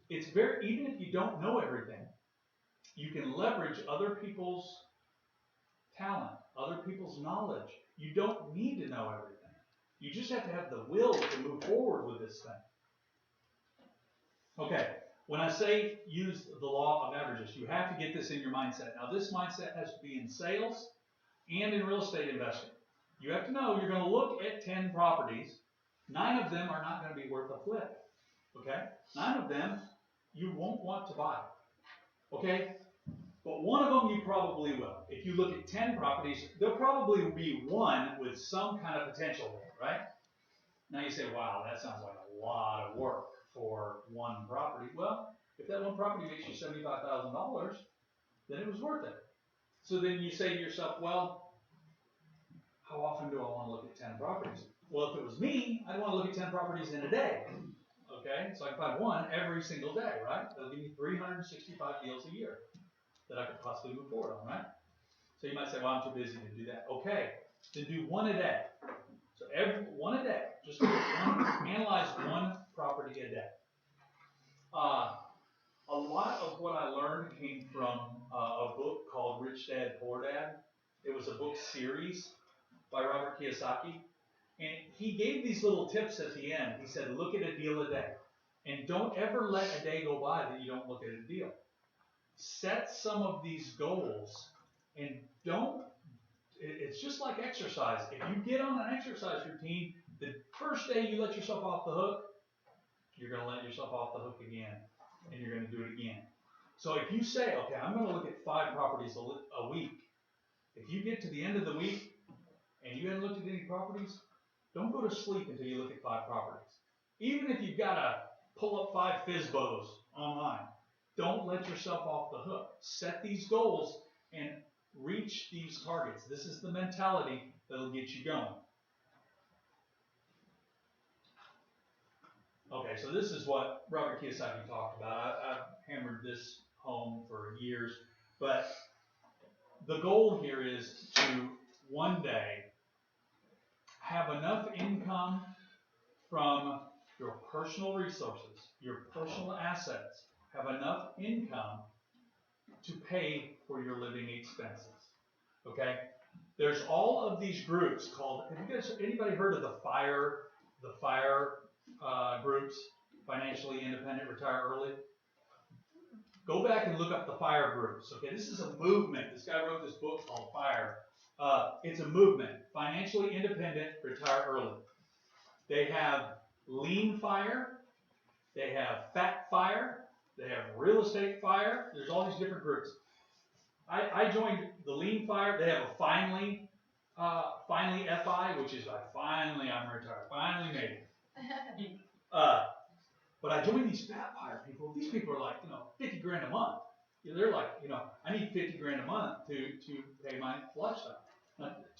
B: it's even if you don't know everything, you can leverage other people's talent, other people's knowledge. You don't need to know everything. You just have to have the will to move forward with this thing. Okay, when I say use the law of averages, you have to get this in your mindset. Now, this mindset has to be in sales and in real estate investing. You have to know you're going to look at 10 properties. 9 of them are not going to be worth a flip. Okay? 9 of them you won't want to buy. Okay? But 1 of them you probably will. If you look at 10 properties, there'll probably be 1 with some kind of potential there, right? Now you say, wow, that sounds like a lot of work for 1 property. Well, if that 1 property makes you $75,000, then it was worth it. So then you say to yourself, well, how often do I want to look at 10 properties? Well, if it was me, I'd wanna look at 10 properties in a day, okay? So I can find one every single day, right? That'll give me 365 deals a year that I could possibly move forward on, right? So you might say, well, I'm too busy to do that. Okay, then do one a day. So one a day, just analyze one property a day. A lot of what I learned came from a book called Rich Dad, Poor Dad. It was a book series by Robert Kiyosaki. And he gave these little tips at the end. He said, look at a deal a day. And don't ever let a day go by that you don't look at a deal. Set some of these goals and it's just like exercise. If you get on an exercise routine, the first day you let yourself off the hook, you're going to let yourself off the hook again. And you're going to do it again. So if you say, okay, I'm going to look at 5 properties a week. If you get to the end of the week and you haven't looked at any properties, don't go to sleep until you look at 5 properties. Even if you've got to pull up 5 FSBOs online, don't let yourself off the hook. Set these goals and reach these targets. This is the mentality that'll get you going. Okay, so this is what Robert Kiyosaki talked about. I've hammered this home for years, but the goal here is to one day have enough income from your personal resources, your personal assets, have enough income to pay for your living expenses. Okay? There's all of these groups called, have you guys, anybody heard of the FIRE groups, Financially Independent, Retire Early? Go back and look up the FIRE groups. Okay, this is a movement. This guy wrote this book called FIRE. It's a movement, Financially Independent, Retire Early. They have Lean FIRE, they have Fat FIRE, they have Real Estate FIRE. There's all these different groups. I joined the Lean FIRE. They have a Finally FI, which is like, finally I'm retired, finally made it. But I joined these Fat FIRE people. These people are like, 50 grand a month. They're like, I need 50 grand a month to pay my lifestyle.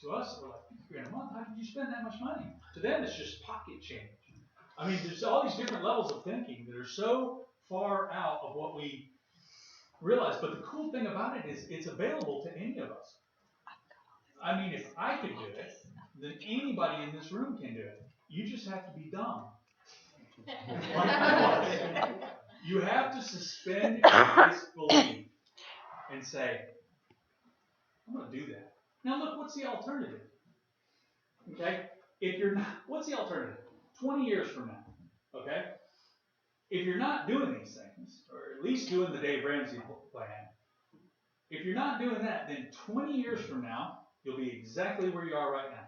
B: To us, we're like, 50 grand a month? How can you spend that much money? To them, it's just pocket change. I mean, there's all these different levels of thinking that are so far out of what we realize. But the cool thing about it is it's available to any of us. I mean, if I could do it, then anybody in this room can do it. You just have to be dumb. Like I was. You have to suspend your disbelief and say, I'm going to do that. Now look, what's the alternative? Okay? If you're not, what's the alternative? 20 years from now, okay? If you're not doing these things, or at least doing the Dave Ramsey plan, if you're not doing that, then 20 years from now, you'll be exactly where you are right now.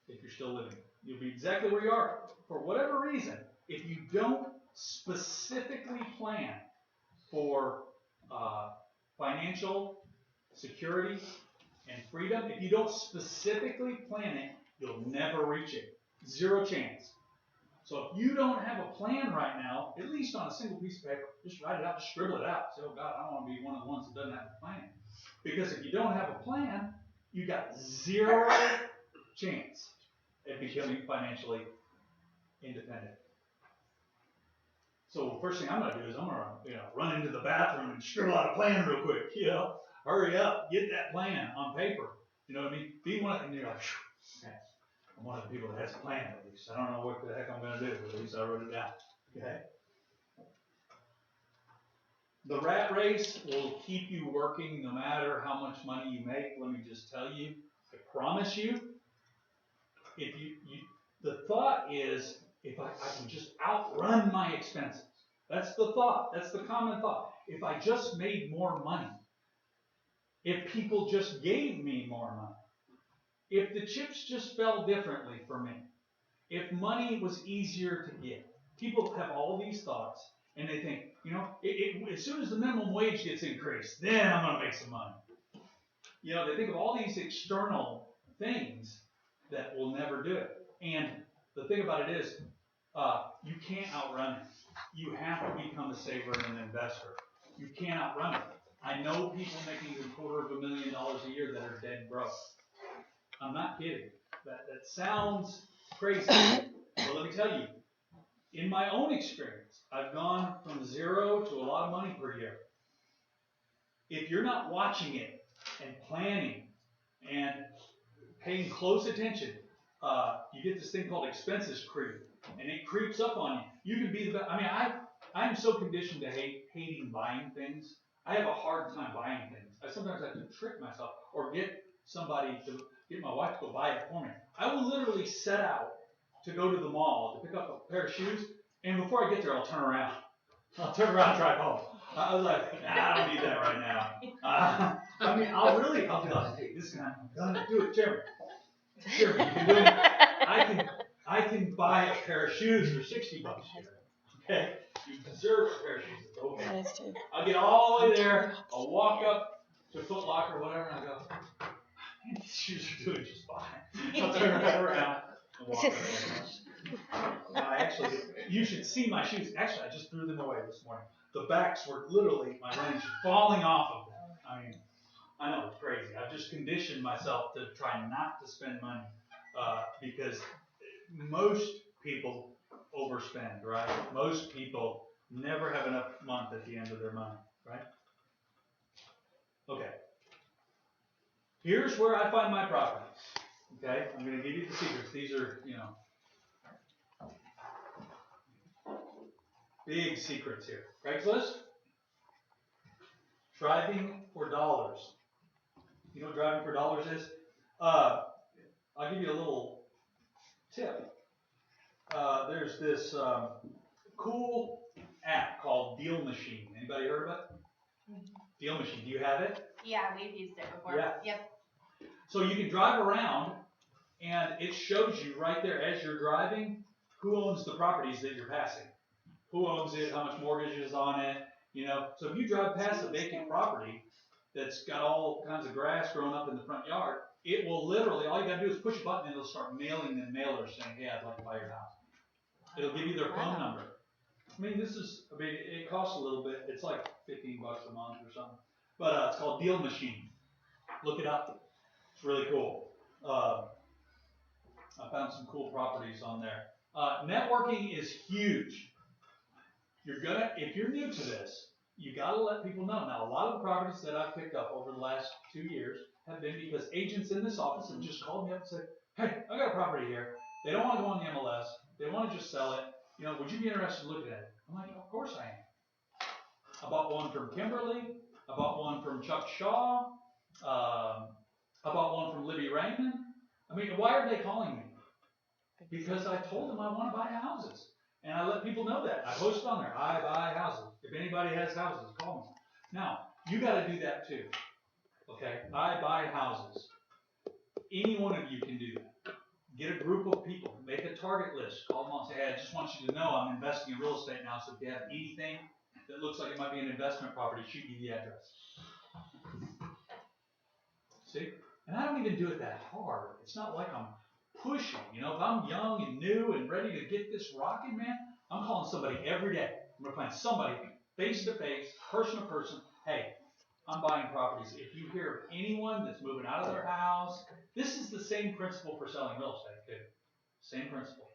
B: If you're still living. You'll be exactly where you are. For whatever reason, if you don't specifically plan for financial security and freedom, if you don't specifically plan it, you'll never reach it. Zero chance. So if you don't have a plan right now, at least on a single piece of paper, just write it out, just scribble it out. Say, oh God, I don't want to be one of the ones that doesn't have a plan. Because if you don't have a plan, you got zero chance at becoming financially independent. So first thing I'm going to do is I'm going to run into the bathroom and scribble out a plan real quick. Hurry up, get that plan on paper. You know what I mean? Be one, and you're like, okay, I'm one of the people that has a plan at least. I don't know what the heck I'm going to do, but at least I wrote it down. Okay. The rat race will keep you working no matter how much money you make. Let me just tell you, I promise you, if the thought is, if I can just outrun my expenses. That's the thought. That's the common thought. If I just made more money. If people just gave me more money. If the chips just fell differently for me. If money was easier to get. People have all these thoughts and they think, as soon as the minimum wage gets increased, then I'm going to make some money. They think of all these external things that will never do it. And the thing about it is, you can't outrun it. You have to become a saver and an investor. You can't outrun it. I know people making $250,000 a year that are dead broke. I'm not kidding. That sounds crazy, but let me tell you, in my own experience, I've gone from 0 to a lot of money per year. If you're not watching it and planning and paying close attention, you get this thing called expenses creep, and it creeps up on you. You can be the best. I mean, I'm so conditioned to hating buying things. I have a hard time buying things. Sometimes I have to trick myself or get my wife to go buy it for me. I will literally set out to go to the mall to pick up a pair of shoes, and before I get there, I'll turn around. I'll turn around and drive home. I was like, nah, I don't need that right now. I mean, I'll be like, hey, this guy, I'm gonna do it, Jeremy. Jeremy, you can do it. I can buy a pair of shoes for $60 here. Okay, you deserve a pair of shoes. It's okay.
C: That is true.
B: I'll get all the way there. I'll walk up to Foot Locker or whatever, and I go, man, these shoes are doing just fine. I'll turn right around and walk away. Now, actually, you should see my shoes. Actually, I just threw them away this morning. The backs were literally, my running shoes, falling off of them. I mean, I know, it's crazy. I've just conditioned myself to try not to spend money because most people overspend, right? Most people never have enough month at the end of their money, right? Okay. Here's where I find my properties. Okay, I'm going to give you the secrets. These are, big secrets here. Craigslist, driving for dollars. You know what driving for dollars is? I'll give you a little tip. There's this cool app called Deal Machine. Anybody heard of it? Deal Machine. Do you have it?
D: Yeah, we've used it before.
B: Yeah.
D: Yep.
B: So you can drive around, and it shows you right there as you're driving who owns the properties that you're passing. Who owns it, how much mortgage is on it, So if you drive past a vacant property that's got all kinds of grass growing up in the front yard, it will literally, all you gotta do is push a button and it'll start mailing them mailers saying, hey, I'd like to buy your house. It'll give you their phone number. I mean, it costs a little bit. It's like $15 a month or something. But it's called Deal Machine. Look it up. It's really cool. I found some cool properties on there. Networking is huge. If you're new to this, you gotta let people know. Now, a lot of the properties that I've picked up over the last 2 years have been because agents in this office have just called me up and said, hey, I got a property here. They don't want to go on the MLS. They want to just sell it. Would you be interested in looking at it? I'm like, of course I am. I bought one from Kimberly. I bought one from Chuck Shaw. I bought one from Libby Raymond. I mean, why are they calling me? Because I told them I want to buy houses. And I let people know that. I post on there, I buy houses. If anybody has houses, call me. Now, you got to do that too. Okay? I buy houses. Any one of you can do that. Get a group of people. Make a target list. Call them all and say, hey, I just want you to know I'm investing in real estate now, so if you have anything that looks like it might be an investment property, shoot me the address. See? And I don't even do it that hard. It's not like I'm pushing. If I'm young and new and ready to get this rocking, man, I'm calling somebody every day. I'm going to find somebody face to face, person to person. Hey, I'm buying properties. If you hear of anyone that's moving out of their house, this is the same principle for selling real estate too. Same principle.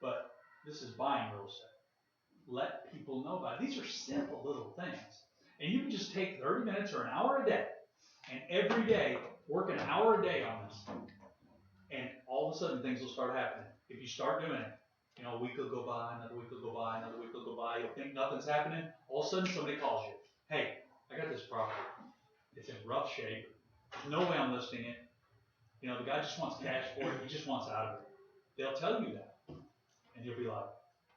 B: But this is buying real estate. Let people know about it. These are simple little things. And you can just take 30 minutes or an hour a day, and every day work an hour a day on this. And all of a sudden things will start happening. If you start doing it, a week will go by, another week will go by, another week will go by, you'll think nothing's happening, all of a sudden somebody calls you. Hey, I got this property. It's in rough shape. There's no way I'm listing it. The guy just wants cash for it. He just wants out of it. They'll tell you that. And you'll be like,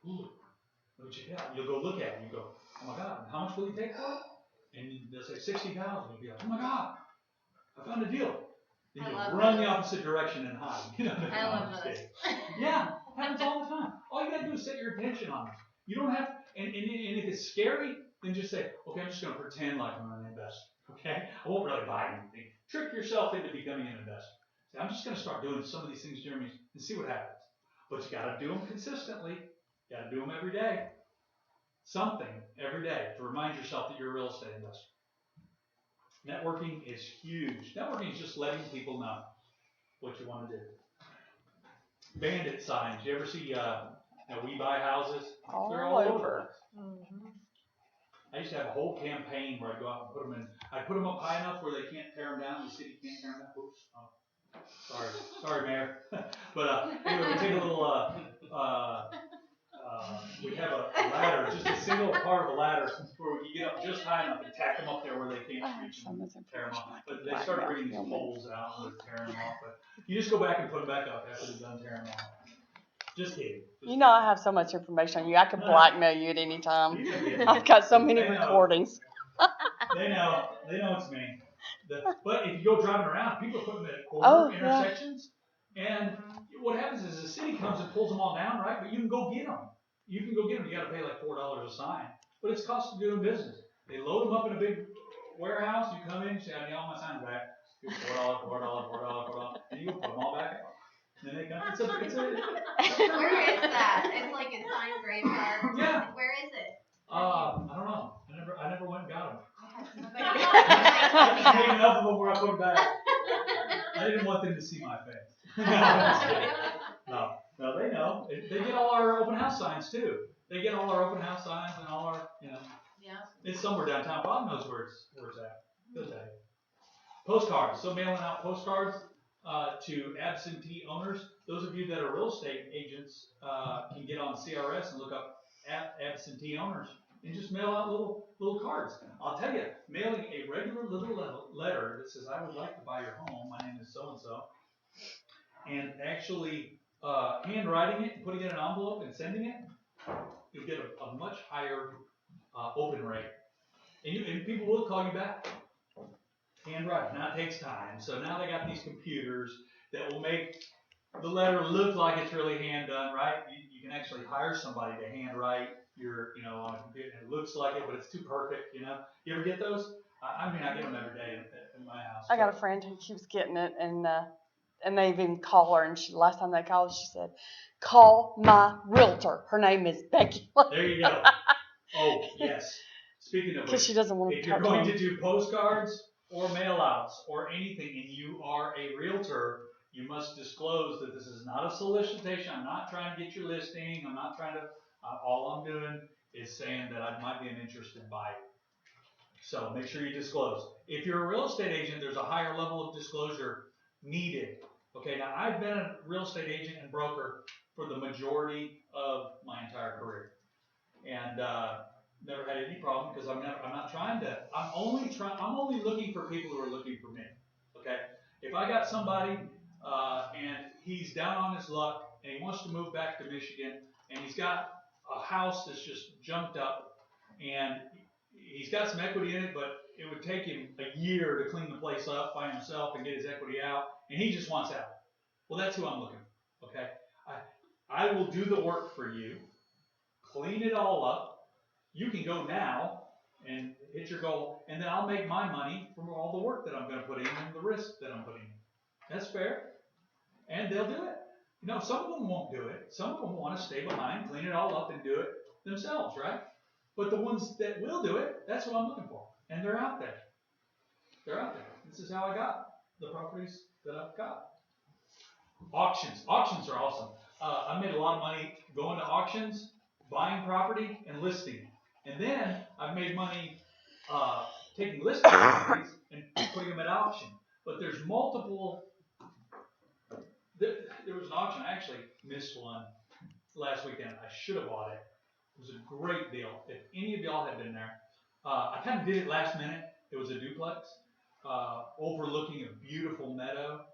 B: ooh, what you got? You'll go look at it and you go, oh my God, how much will you take for it? And they'll say $60,000. You'll be like, oh my God, I found a deal. Then you run the opposite direction and hide.
D: I love this.
B: Yeah, happens all the time. All you gotta do is set your attention on it. You don't have, and if it's scary, then just say, okay, I'm just gonna pretend like I'm an investor. Okay, I won't really buy anything. Trick yourself into becoming an investor. Say, I'm just gonna start doing some of these things, Jeremy, and see what happens. But you gotta do them consistently. You gotta do them every day. Something every day to remind yourself that you're a real estate investor. Networking is huge. Networking is just letting people know what you want to do. bandit signs. You ever see, we buy houses? They're
C: All
B: all over.
C: over.
B: I used to have a whole campaign where I'd go out and put them in. I'd put them up high enough where they can't tear them down. The city can't tear them down. Oops. Oh, sorry, Mayor. But anyway, we take a little. We have a ladder, just a single part of a ladder, where we can get up just high enough and tack them up there where they can't reach them, tear them off. But they start bringing these poles out and they're tearing them off. But you just go back and put them back up after they're done tearing them off. Just kidding.
C: You know I have so much information on you. I could blackmail you at any time.
B: kidding.
C: I've got so many
B: They know.
C: recordings.
B: They know it's me. But if you go driving around, people are putting them at
C: Oh,
B: corner
C: yeah.
B: intersections, and what happens is the city comes and pulls them all down, right? But you can go get them. You can go get them. You got to pay like $4 a sign, but it's cost of doing business. They load them up in a big warehouse. You come in, you say, "I need all my signs back." Here's $4, and you put them all back out. And then they come. It's a
D: Where is that? It's like a sign graveyard.
B: Yeah.
D: Where is it?
B: I don't know. I never went and got them.
D: Somebody-
B: I just made enough of them where I put them back. I didn't want them to see my face. No, I'm just kidding. No, they know. They get all our open house signs too. They get all our open house signs and all our,
D: Yeah.
B: it's somewhere downtown. Bob knows where it's at. He'll tell you. Postcards. So mailing out postcards to absentee owners. Those of you that are real estate agents can get on CRS and look up absentee owners and just mail out little cards. I'll tell you, mailing a regular little letter that says, "I would like to buy your home. My name is so and so," and actually handwriting it and putting it in an envelope and sending it, you'll get a much higher open rate. And people will call you back. Handwriting. Now it takes time. So now they got these computers that will make the letter look like it's really hand done, right? You can actually hire somebody to handwrite your, on a computer, and it looks like it, but it's too perfect, You ever get those? I mean, I get them every day in my house.
C: I got a friend who keeps getting it, and they even call her. And last time they called, she said, "Call my realtor. Her name is Becky."
B: There you go. Oh, yes. Speaking of
C: Because
B: which,
C: she doesn't want to
B: if you're
C: talk
B: going
C: to
B: to do postcards or mail outs or anything and you are a realtor, you must disclose that this is not a solicitation. I'm not trying to get your listing. I'm not trying to, all I'm doing is saying that I might be an interested buyer. So make sure you disclose. If you're a real estate agent, there's a higher level of disclosure needed. Okay, now I've been a real estate agent and broker for the majority of my entire career. And never had any problem because I'm not trying to. I'm only looking for people who are looking for me. Okay, if I got somebody and he's down on his luck and he wants to move back to Michigan and he's got a house that's just jumped up and he's got some equity in it, but it would take him a year to clean the place up by himself and get his equity out, and he just wants out. Well, that's who I'm looking for. Okay, I will do the work for you, clean it all up. You can go now and hit your goal, and then I'll make my money from all the work that I'm going to put in and the risk that I'm putting in. That's fair, and they'll do it. Some of them won't do it. Some of them want to stay behind, clean it all up, and do it themselves, right? But the ones that will do it, that's what I'm looking for, and they're out there. They're out there. This is how I got the properties that I've got. Auctions. Auctions are awesome. I made a lot of money going to auctions, buying property, and listing. And then I've made money taking listed properties and putting them at auction. But there's multiple. There was an auction. I actually missed one last weekend. I should have bought it. It was a great deal. If any of y'all had been there, I kind of did it last minute. It was a duplex overlooking a beautiful meadow.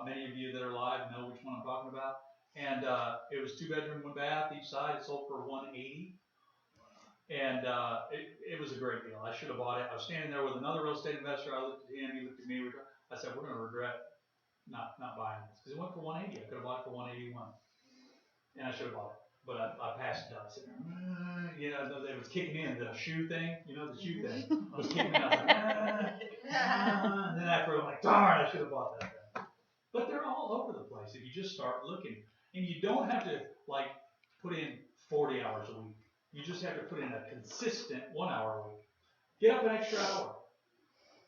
B: Many of you that are live know which one I'm talking about. And it was 2-bedroom, 1 bath each side. It sold for $180. And it was a great deal. I should have bought it. I was standing there with another real estate investor. I looked at him. He looked at me. I said, "We're going to regret not buying this because it went for $180. I could have bought it for $181, and I should have bought it, but I passed it up. I said, it was kicking in the shoe thing. The shoe thing was kicking in. I was like, and then after I'm like, darn, I should have bought that thing. But they're all over the place if you just start looking, and you don't have to put in 40 hours a week. You just have to put in a consistent 1 hour a week. Get up an extra hour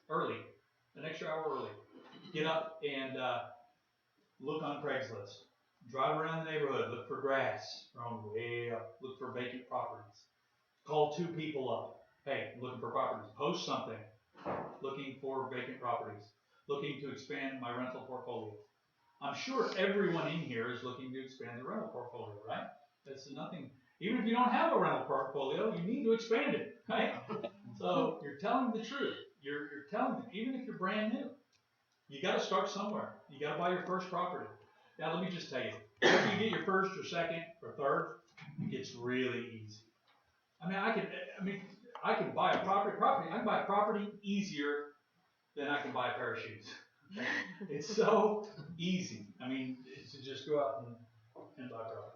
B: early. Get up and look on Craigslist. Drive around the neighborhood, look for grass growing way up, look for vacant properties. Call 2 people up. Hey, I'm looking for properties. Post something. Looking for vacant properties. Looking to expand my rental portfolio. I'm sure everyone in here is looking to expand their rental portfolio, right? That's nothing. Even if you don't have a rental portfolio, you need to expand it, right? So you're telling the truth. You're telling them, even if you're brand new, you got to start somewhere. You got to buy your first property. Now let me just tell you, after you get your first or second or third, it gets really easy. I can buy a property. I can buy a property easier than I can buy a pair of shoes. It's so easy. It's to just go out and buy property.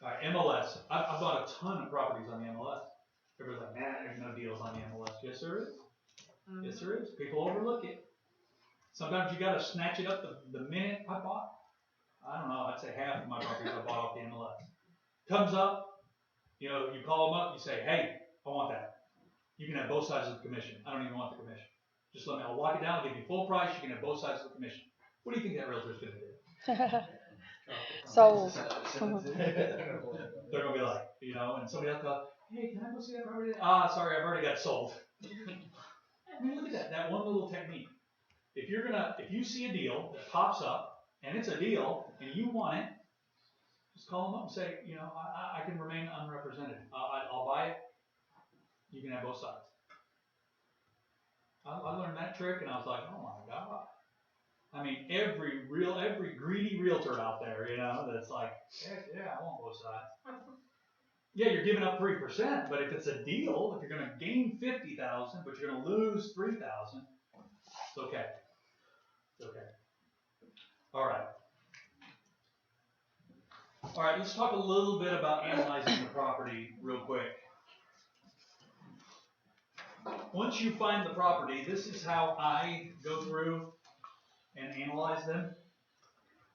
B: All right, MLS. I bought a ton of properties on the MLS. Everybody's like, man, there's no deals on the MLS. Yes, there is.
D: Mm-hmm.
B: Yes, there is. People overlook it. Sometimes you got to snatch it up the minute I bought. I don't know. I'd say half of my properties I bought off the MLS. Comes up. You call them up. You say, hey, I want that. You can have both sides of the commission. I don't even want the commission. Just let me. I'll lock it down. I'll give you full price. You can have both sides of the commission. What do you think that realtor's going to do?
C: So,
B: They're gonna be like, and somebody else goes, hey, can I go see that property? Sorry, I've already got it sold. Look at that one little technique. If you see a deal that pops up and it's a deal and you want it, just call them up and say, I can remain unrepresented. I'll buy it. You can have both sides. I learned that trick and I was like, oh my God. Every greedy realtor out there, that's like, heck yeah, I want both sides. Yeah, you're giving up 3%, but if it's a deal, if you're going to gain 50,000, but you're going to lose 3,000, it's okay. It's okay. All right, let's talk a little bit about analyzing the property real quick. Once you find the property, this is how I go through and analyze them.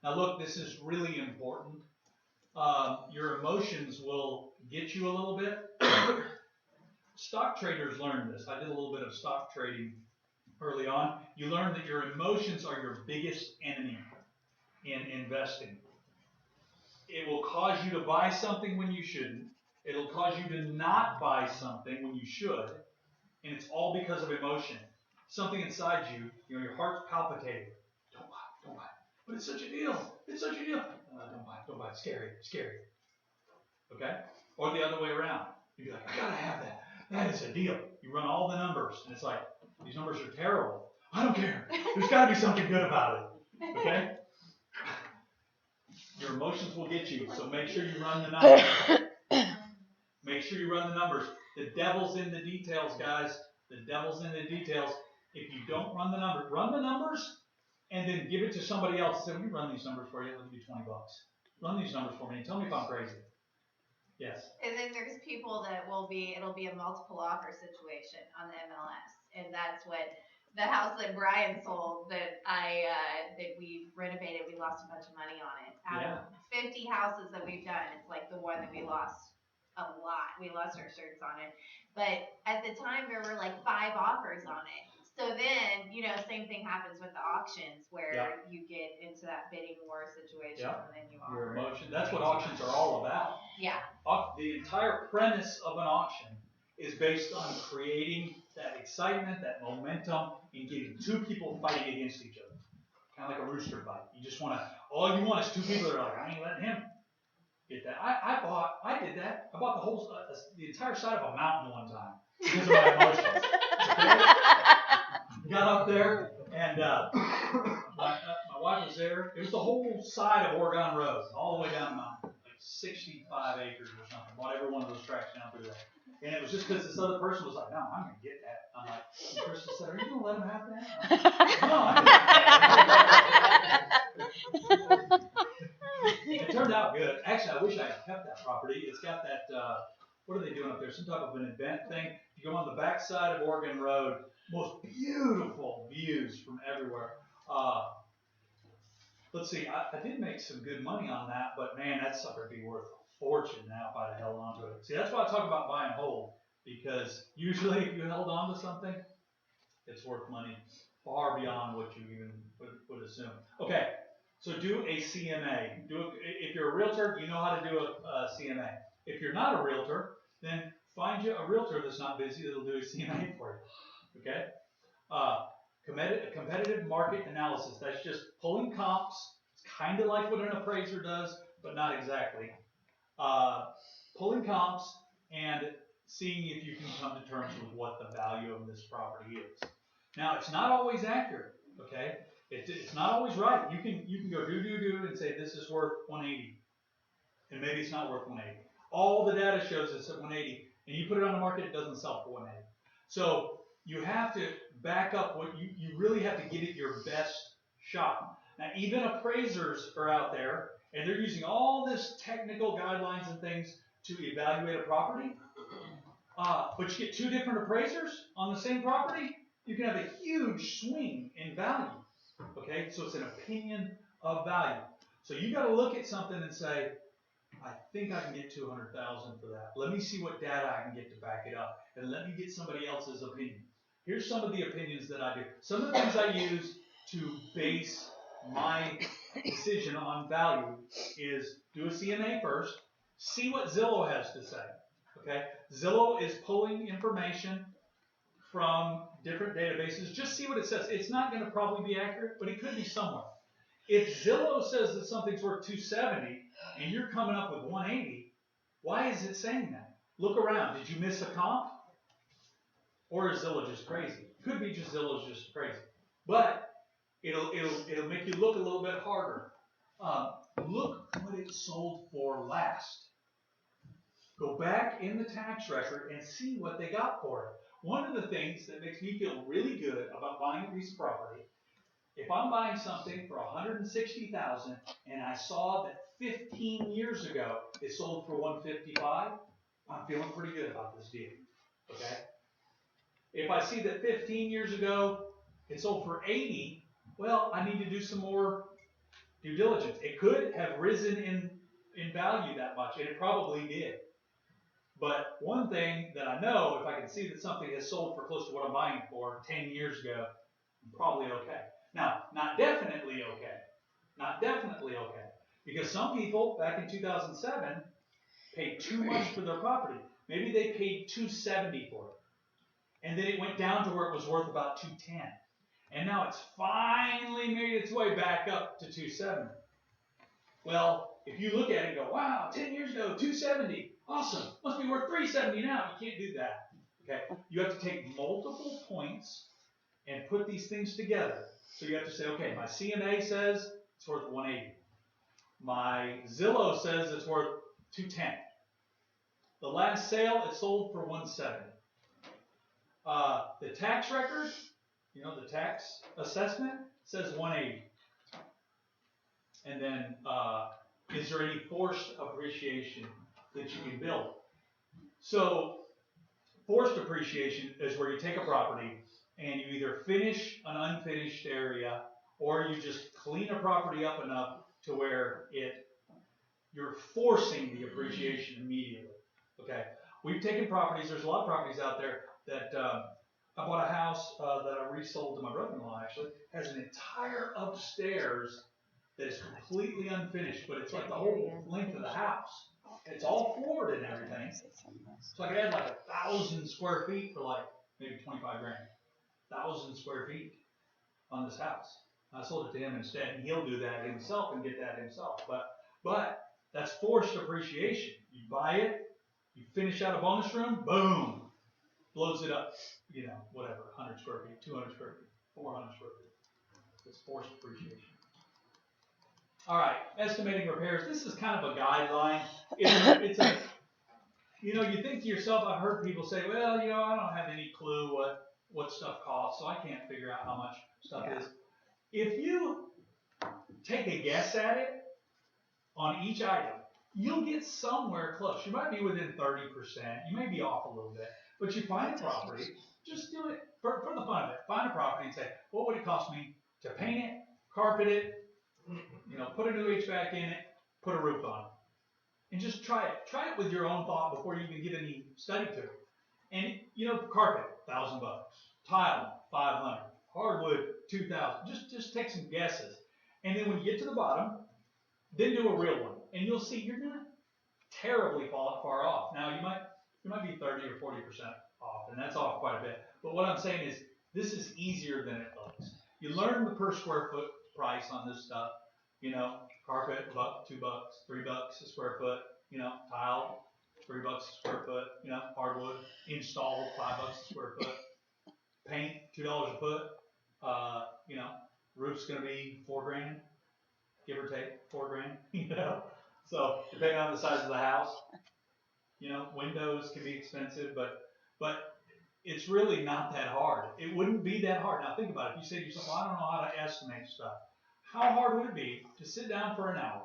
B: Now look, this is really important. Your emotions will get you a little bit. Stock traders learn this. I did a little bit of stock trading early on. You learn that your emotions are your biggest enemy in investing. It will cause you to buy something when you shouldn't. It'll cause you to not buy something when you should. And it's all because of emotion. Something inside you, your heart's palpitating. Don't buy. But it's such a deal. It's such a deal. Don't buy. It's scary. Okay? Or the other way around. You'd be like, I gotta have that. That is a deal. You run all the numbers, and it's like, these numbers are terrible. I don't care. There's gotta be something good about it. Okay? Your emotions will get you, so make sure you run the numbers. Make sure you run the numbers. The devil's in the details, guys. The devil's in the details. If you don't run the numbers, and then give it to somebody else. Say, let me run these numbers for you. I'll give you $20. Run these numbers for me and tell me if I'm crazy. Yes.
D: And then there's people that it'll be a multiple offer situation on the MLS. And that's what the house that Brian sold that that we renovated, we lost a bunch of money on it. Out of 50 houses that we've done, it's like the one that we lost a lot. We lost our shirts on it. But at the time, there were like 5 offers on it. So then, same thing happens with the auctions where you get into that bidding war situation and then you offer.
B: Your emotion. That's what auctions are all about.
D: Yeah.
B: The entire premise of an auction is based on creating that excitement, that momentum, and getting 2 people fighting against each other. Kind of like a rooster fight. All you want is 2 people that are like, I ain't letting him get that. I did that. I bought the entire side of a mountain one time because of my emotions. Okay? Got up there, and my wife was there. It was the whole side of Oregon Road, all the way down the mountain, like 65 acres or something. Bought every one of those tracks down through there. And it was just because this other person was like, no, I'm going to get that. I'm like, and Krista said, are you going to let him have that? No, it turned out good. Actually, I wish I had kept that property. It's got that, what are they doing up there? Some type of an event thing. You go on the back side of Oregon Road, most beautiful views from everywhere. Let's see, I did make some good money on that, but man, that sucker would be worth a fortune now if I'd have held on to it. See, that's why I talk about buy and hold, because usually if you held on to something, it's worth money far beyond what you even would assume. Okay, So do a CMA. If you're a realtor, you know how to do a CMA. If you're not a realtor, then find you a realtor that's not busy that'll do a CMA for you. Okay? Competitive market analysis. That's just pulling comps. It's kind of like what an appraiser does, but not exactly. Pulling comps and seeing if you can come to terms with what the value of this property is. Now, it's not always accurate. Okay? It's not always right. You can go do and say this is worth 180, and maybe it's not worth 180. All the data shows it's at 180, and you put it on the market, it doesn't sell for 180. So you have to back up what you really have to give it your best shot. Now, even appraisers are out there, and they're using all this technical guidelines and things to evaluate a property. But you get two different appraisers on the same property, you can have a huge swing in value. Okay, so it's an opinion of value. So you got to look at something and say, I think I can get 200,000 for that. Let me see what data I can get to back it up, and let me get somebody else's opinion. Here's some of the opinions that I do. Some of the things I use to base my decision on value is do a CMA first, see what Zillow has to say. Okay, Zillow is pulling information from different databases. Just see what it says. It's not going to probably be accurate, but it could be somewhere. If Zillow says that something's worth 270 and you're coming up with 180, why is it saying that? Look around. Did you miss a comp? Or is Zillow just crazy? Could be just Zillow's just crazy. But it'll make you look a little bit harder. Look what it sold for last. Go back in the tax record and see what they got for it. One of the things that makes me feel really good about buying a piece of property, if I'm buying something for $160,000 and I saw that 15 years ago it sold for $155, I'm feeling pretty good about this deal. Okay? If I see that 15 years ago it sold for $80, well, I need to do some more due diligence. It could have risen in value that much, and it probably did. But one thing that I know, if I can see that something has sold for close to what I'm buying it for 10 years ago, I'm probably okay. Now, not definitely okay. Not definitely okay. Because some people, back in 2007, paid too much for their property. Maybe they paid $270 for it. And then it went down to where it was worth about $210. And now it's finally made its way back up to $270. Well, if you look at it and go, wow, 10 years ago, $270. Awesome. Must be worth $370 now. You can't do that. Okay? You have to take multiple points and put these things together. So you have to say, okay, my CMA says it's worth 180. My Zillow says it's worth 210. The last sale, it sold for 170. The tax record, the tax assessment says 180. And then, is there any forced appreciation that you can build? So, forced appreciation is where you take a property and you either finish an unfinished area or you just clean a property up enough to where you're forcing the appreciation immediately. Okay, we've taken properties. There's a lot of properties out there that I bought a house that I resold to my brother-in-law. Actually, has an entire upstairs that is completely unfinished, but it's like the whole length of the house. It's all floored and everything. So I could add like 1,000 square feet for like maybe 25 grand. 1,000 square feet on this house. I sold it to him instead, and he'll do that himself and get that himself. But that's forced appreciation. You buy it, you finish out a bonus room, boom, blows it up. Whatever, 100 square feet, 200 square feet, 400 square feet. It's forced appreciation. All right, estimating repairs. This is kind of a guideline. You think to yourself, I've heard people say, well, I don't have any clue what stuff costs, so I can't figure out how much stuff is. If you take a guess at it on each item, you'll get somewhere close. You might be within 30%. You may be off a little bit, but you find a property, just do it for the fun of it. Find a property and say, what would it cost me to paint it, carpet it, put a new HVAC in it, put a roof on it. And just try it. Try it with your own thought before you even give any study to it. And, carpet, $1,000. Tile, $500. Hardwood, $2,000. Just take some guesses. And then when you get to the bottom, then do a real one. And you'll see you're not terribly far off. Now you might be 30 or 40% off, and that's off quite a bit. But what I'm saying is this is easier than it looks. You learn the per square foot price on this stuff. You know, carpet, $1, $2, $3 a square foot. You know, tile, $3 a square foot. You know, hardwood, install, $5 a square foot. Paint, $2 a foot. You know, roof's gonna be $4,000, give or take, $4,000. You know, so depending on the size of the house, you know, windows can be expensive, but it's really not that hard. It wouldn't be that hard. Now think about it. If you say to yourself, well, I don't know how to estimate stuff. How hard would it be to sit down for an hour,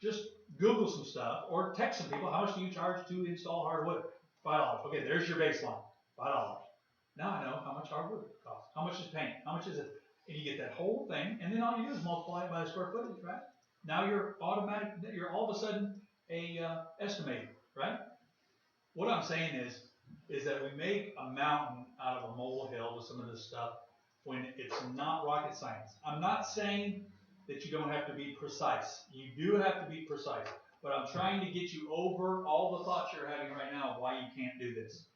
B: just Google some stuff, or text some people, how much do you charge to install hardwood? $5. Okay, there's your baseline, $5. Now I know how much hardwood costs. How much is paint? How much is it? And you get that whole thing, and then all you do is multiply it by the square footage, right? Now you're all of a sudden a estimator, right? What I'm saying is that we make a mountain out of a molehill with some of this stuff when it's not rocket science. I'm not saying that you don't have to be precise. You do have to be precise, but I'm trying to get you over all the thoughts you're having right now of why you can't do this,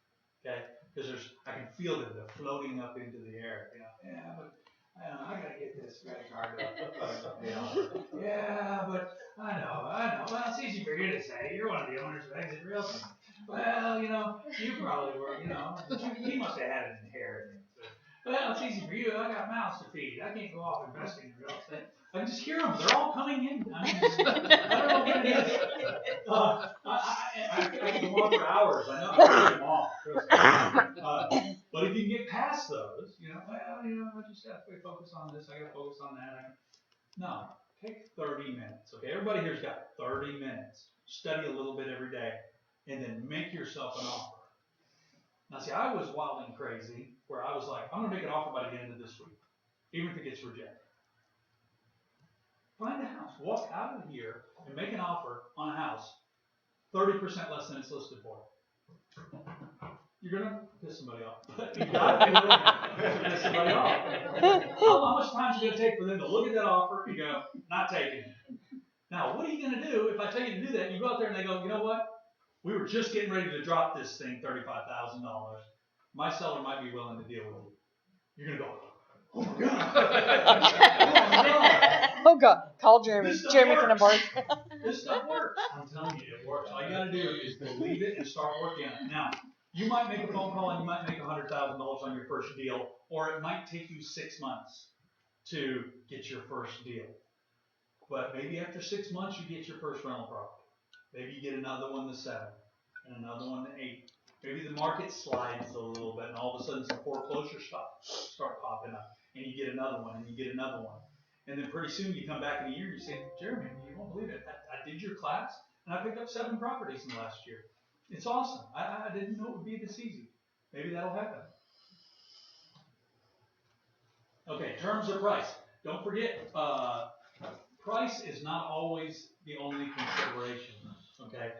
B: okay? Because I can feel them, they're floating up into the air, you know, yeah, but I gotta get this credit card up. Yeah, but I know. Well, it's easy for you to say. You're one of the owners of Exit Realty. Well, you know, you probably were, you know, he must have had an inheritance. Well, it's easy for you. I got mouths to feed. I can't go off investing in real estate. I can just hear them. They're all coming in. I mean, I don't know what it is. I can go on for hours. I know I'm getting them all. But if you get past those, you know, well, you know, I just have to focus on this. I got to focus on that. No, take 30 minutes. Okay, everybody here's got 30 minutes. Study a little bit every day, and then make yourself an offer. Now, see, I was wild and crazy where I was like, I'm gonna make an offer by the end of this week, even if it gets rejected. Find a house, walk out of here, and make an offer on a house 30% less than it's listed for. You're gonna piss somebody off. You gotta to piss somebody off. How much time is it gonna take for them to look at that offer and go, not taking it? Now, what are you gonna do if I tell you to do that? And you go out there and they go, you know what? We were just getting ready to drop this thing, $35,000. My seller might be willing to deal with you. You're gonna go, oh my God. Oh my God.
C: Oh God, call Jeremy.
B: This stuff
C: Jeremy
B: works.
C: can abort.
B: This stuff works. I'm telling you, it works. All you gotta do is believe it and start working on it. Now, you might make a phone call and you might make $100,000 on your first deal, or it might take you 6 months to get your first deal. But maybe after 6 months, you get your first rental property. Maybe you get another one to 7, and another one to 8. Maybe the market slides a little bit, and all of a sudden some foreclosure stuff start popping up, and you get another one, and you get another one. And then pretty soon you come back in a year and you say, Jeremy, you won't believe it. I did your class, and I picked up 7 properties in the last year. It's awesome. I didn't know it would be this easy. Maybe that'll happen. Okay, terms of price. Don't forget, price is not always the only consideration, okay?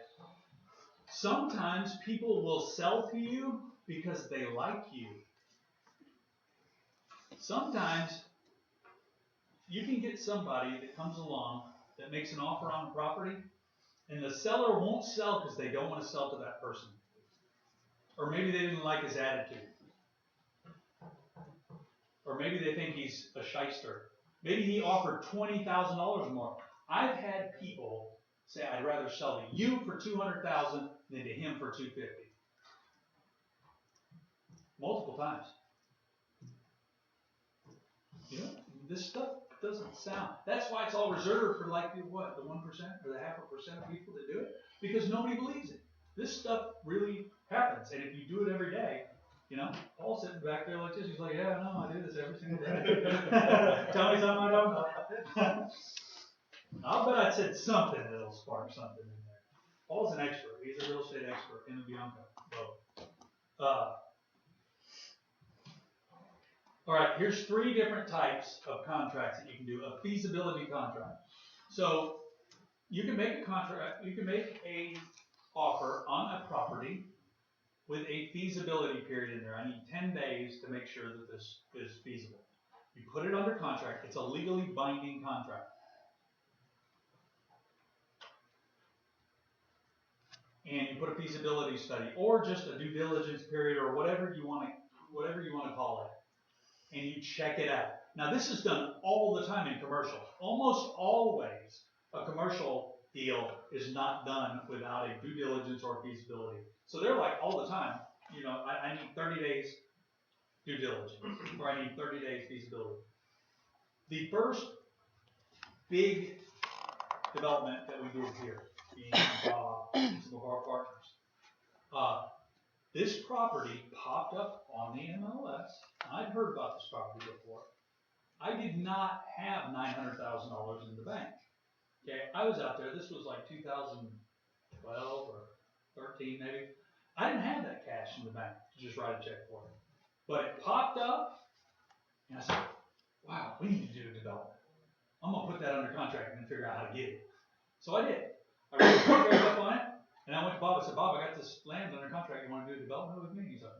B: Sometimes people will sell to you because they like you. Sometimes you can get somebody that comes along that makes an offer on a property, and the seller won't sell because they don't want to sell to that person. Or maybe they didn't like his attitude. Or maybe they think he's a shyster. Maybe he offered $20,000 more. I've had people say, I'd rather sell to you for $200,000 than to him for $250,000. Multiple times. You know, this stuff doesn't sound. That's why it's all reserved for like the 1% or the 0.5% of people that do it, because nobody believes it. This stuff really happens, and if you do it every day, you know, Paul's sitting back there like this. He's like, yeah, no, I do this every single day. Tell me something I don't know. I'll bet I said something that'll spark something in there. Paul's an expert. He's a real estate expert in Bianca. All right, here's 3 different types of contracts that you can do. A feasibility contract. So you can make a contract, you can make a offer on a property with a feasibility period in there. I need 10 days to make sure that this is feasible. You put it under contract. It's a legally binding contract. and you put a feasibility study, or just a due diligence period, or whatever you want to call it, and you check it out. Now, this is done all the time in commercial. Almost always, a commercial deal is not done without a due diligence or feasibility. So they're like all the time, you know, I need 30 days due diligence, or I need 30 days feasibility. The first big development that we did here, being Bob and some of our partners, this property popped up on the MLS. I'd heard about this property before. I did not have $900,000 in the bank. Okay, I was out there, this was like 2012 or 13 maybe. I didn't have that cash in the bank to just write a check for it. But it popped up, and I said, wow, we need to do a development. I'm gonna put that under contract and then figure out how to get it. So I did. I wrote a contract up on it, and I went to Bob, I said, Bob, I got this land under contract, you wanna do a development with me? He's like,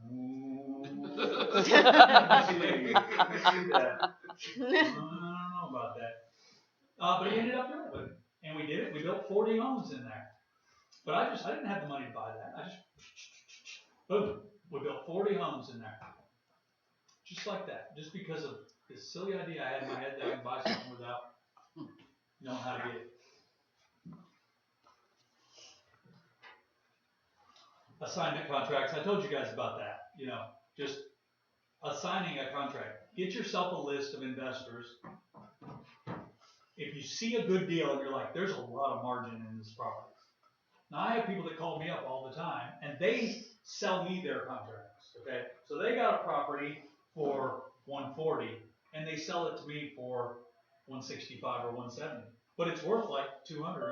B: let's see that. I don't know about that. But he ended up doing it, and we did it. We built 40 homes in there. But I didn't have the money to buy that. I just, boom, we built 40 homes in there. Just like that. Just because of this silly idea I had in my head that I could buy something without knowing how to get it. Assignment contracts, I told you guys about that. You know, just assigning a contract. Get yourself a list of investors. If you see a good deal and you're like, there's a lot of margin in this property. Now, I have people that call me up all the time, and they sell me their contracts, okay? So they got a property for 140, and they sell it to me for 165 or 170, but it's worth like 200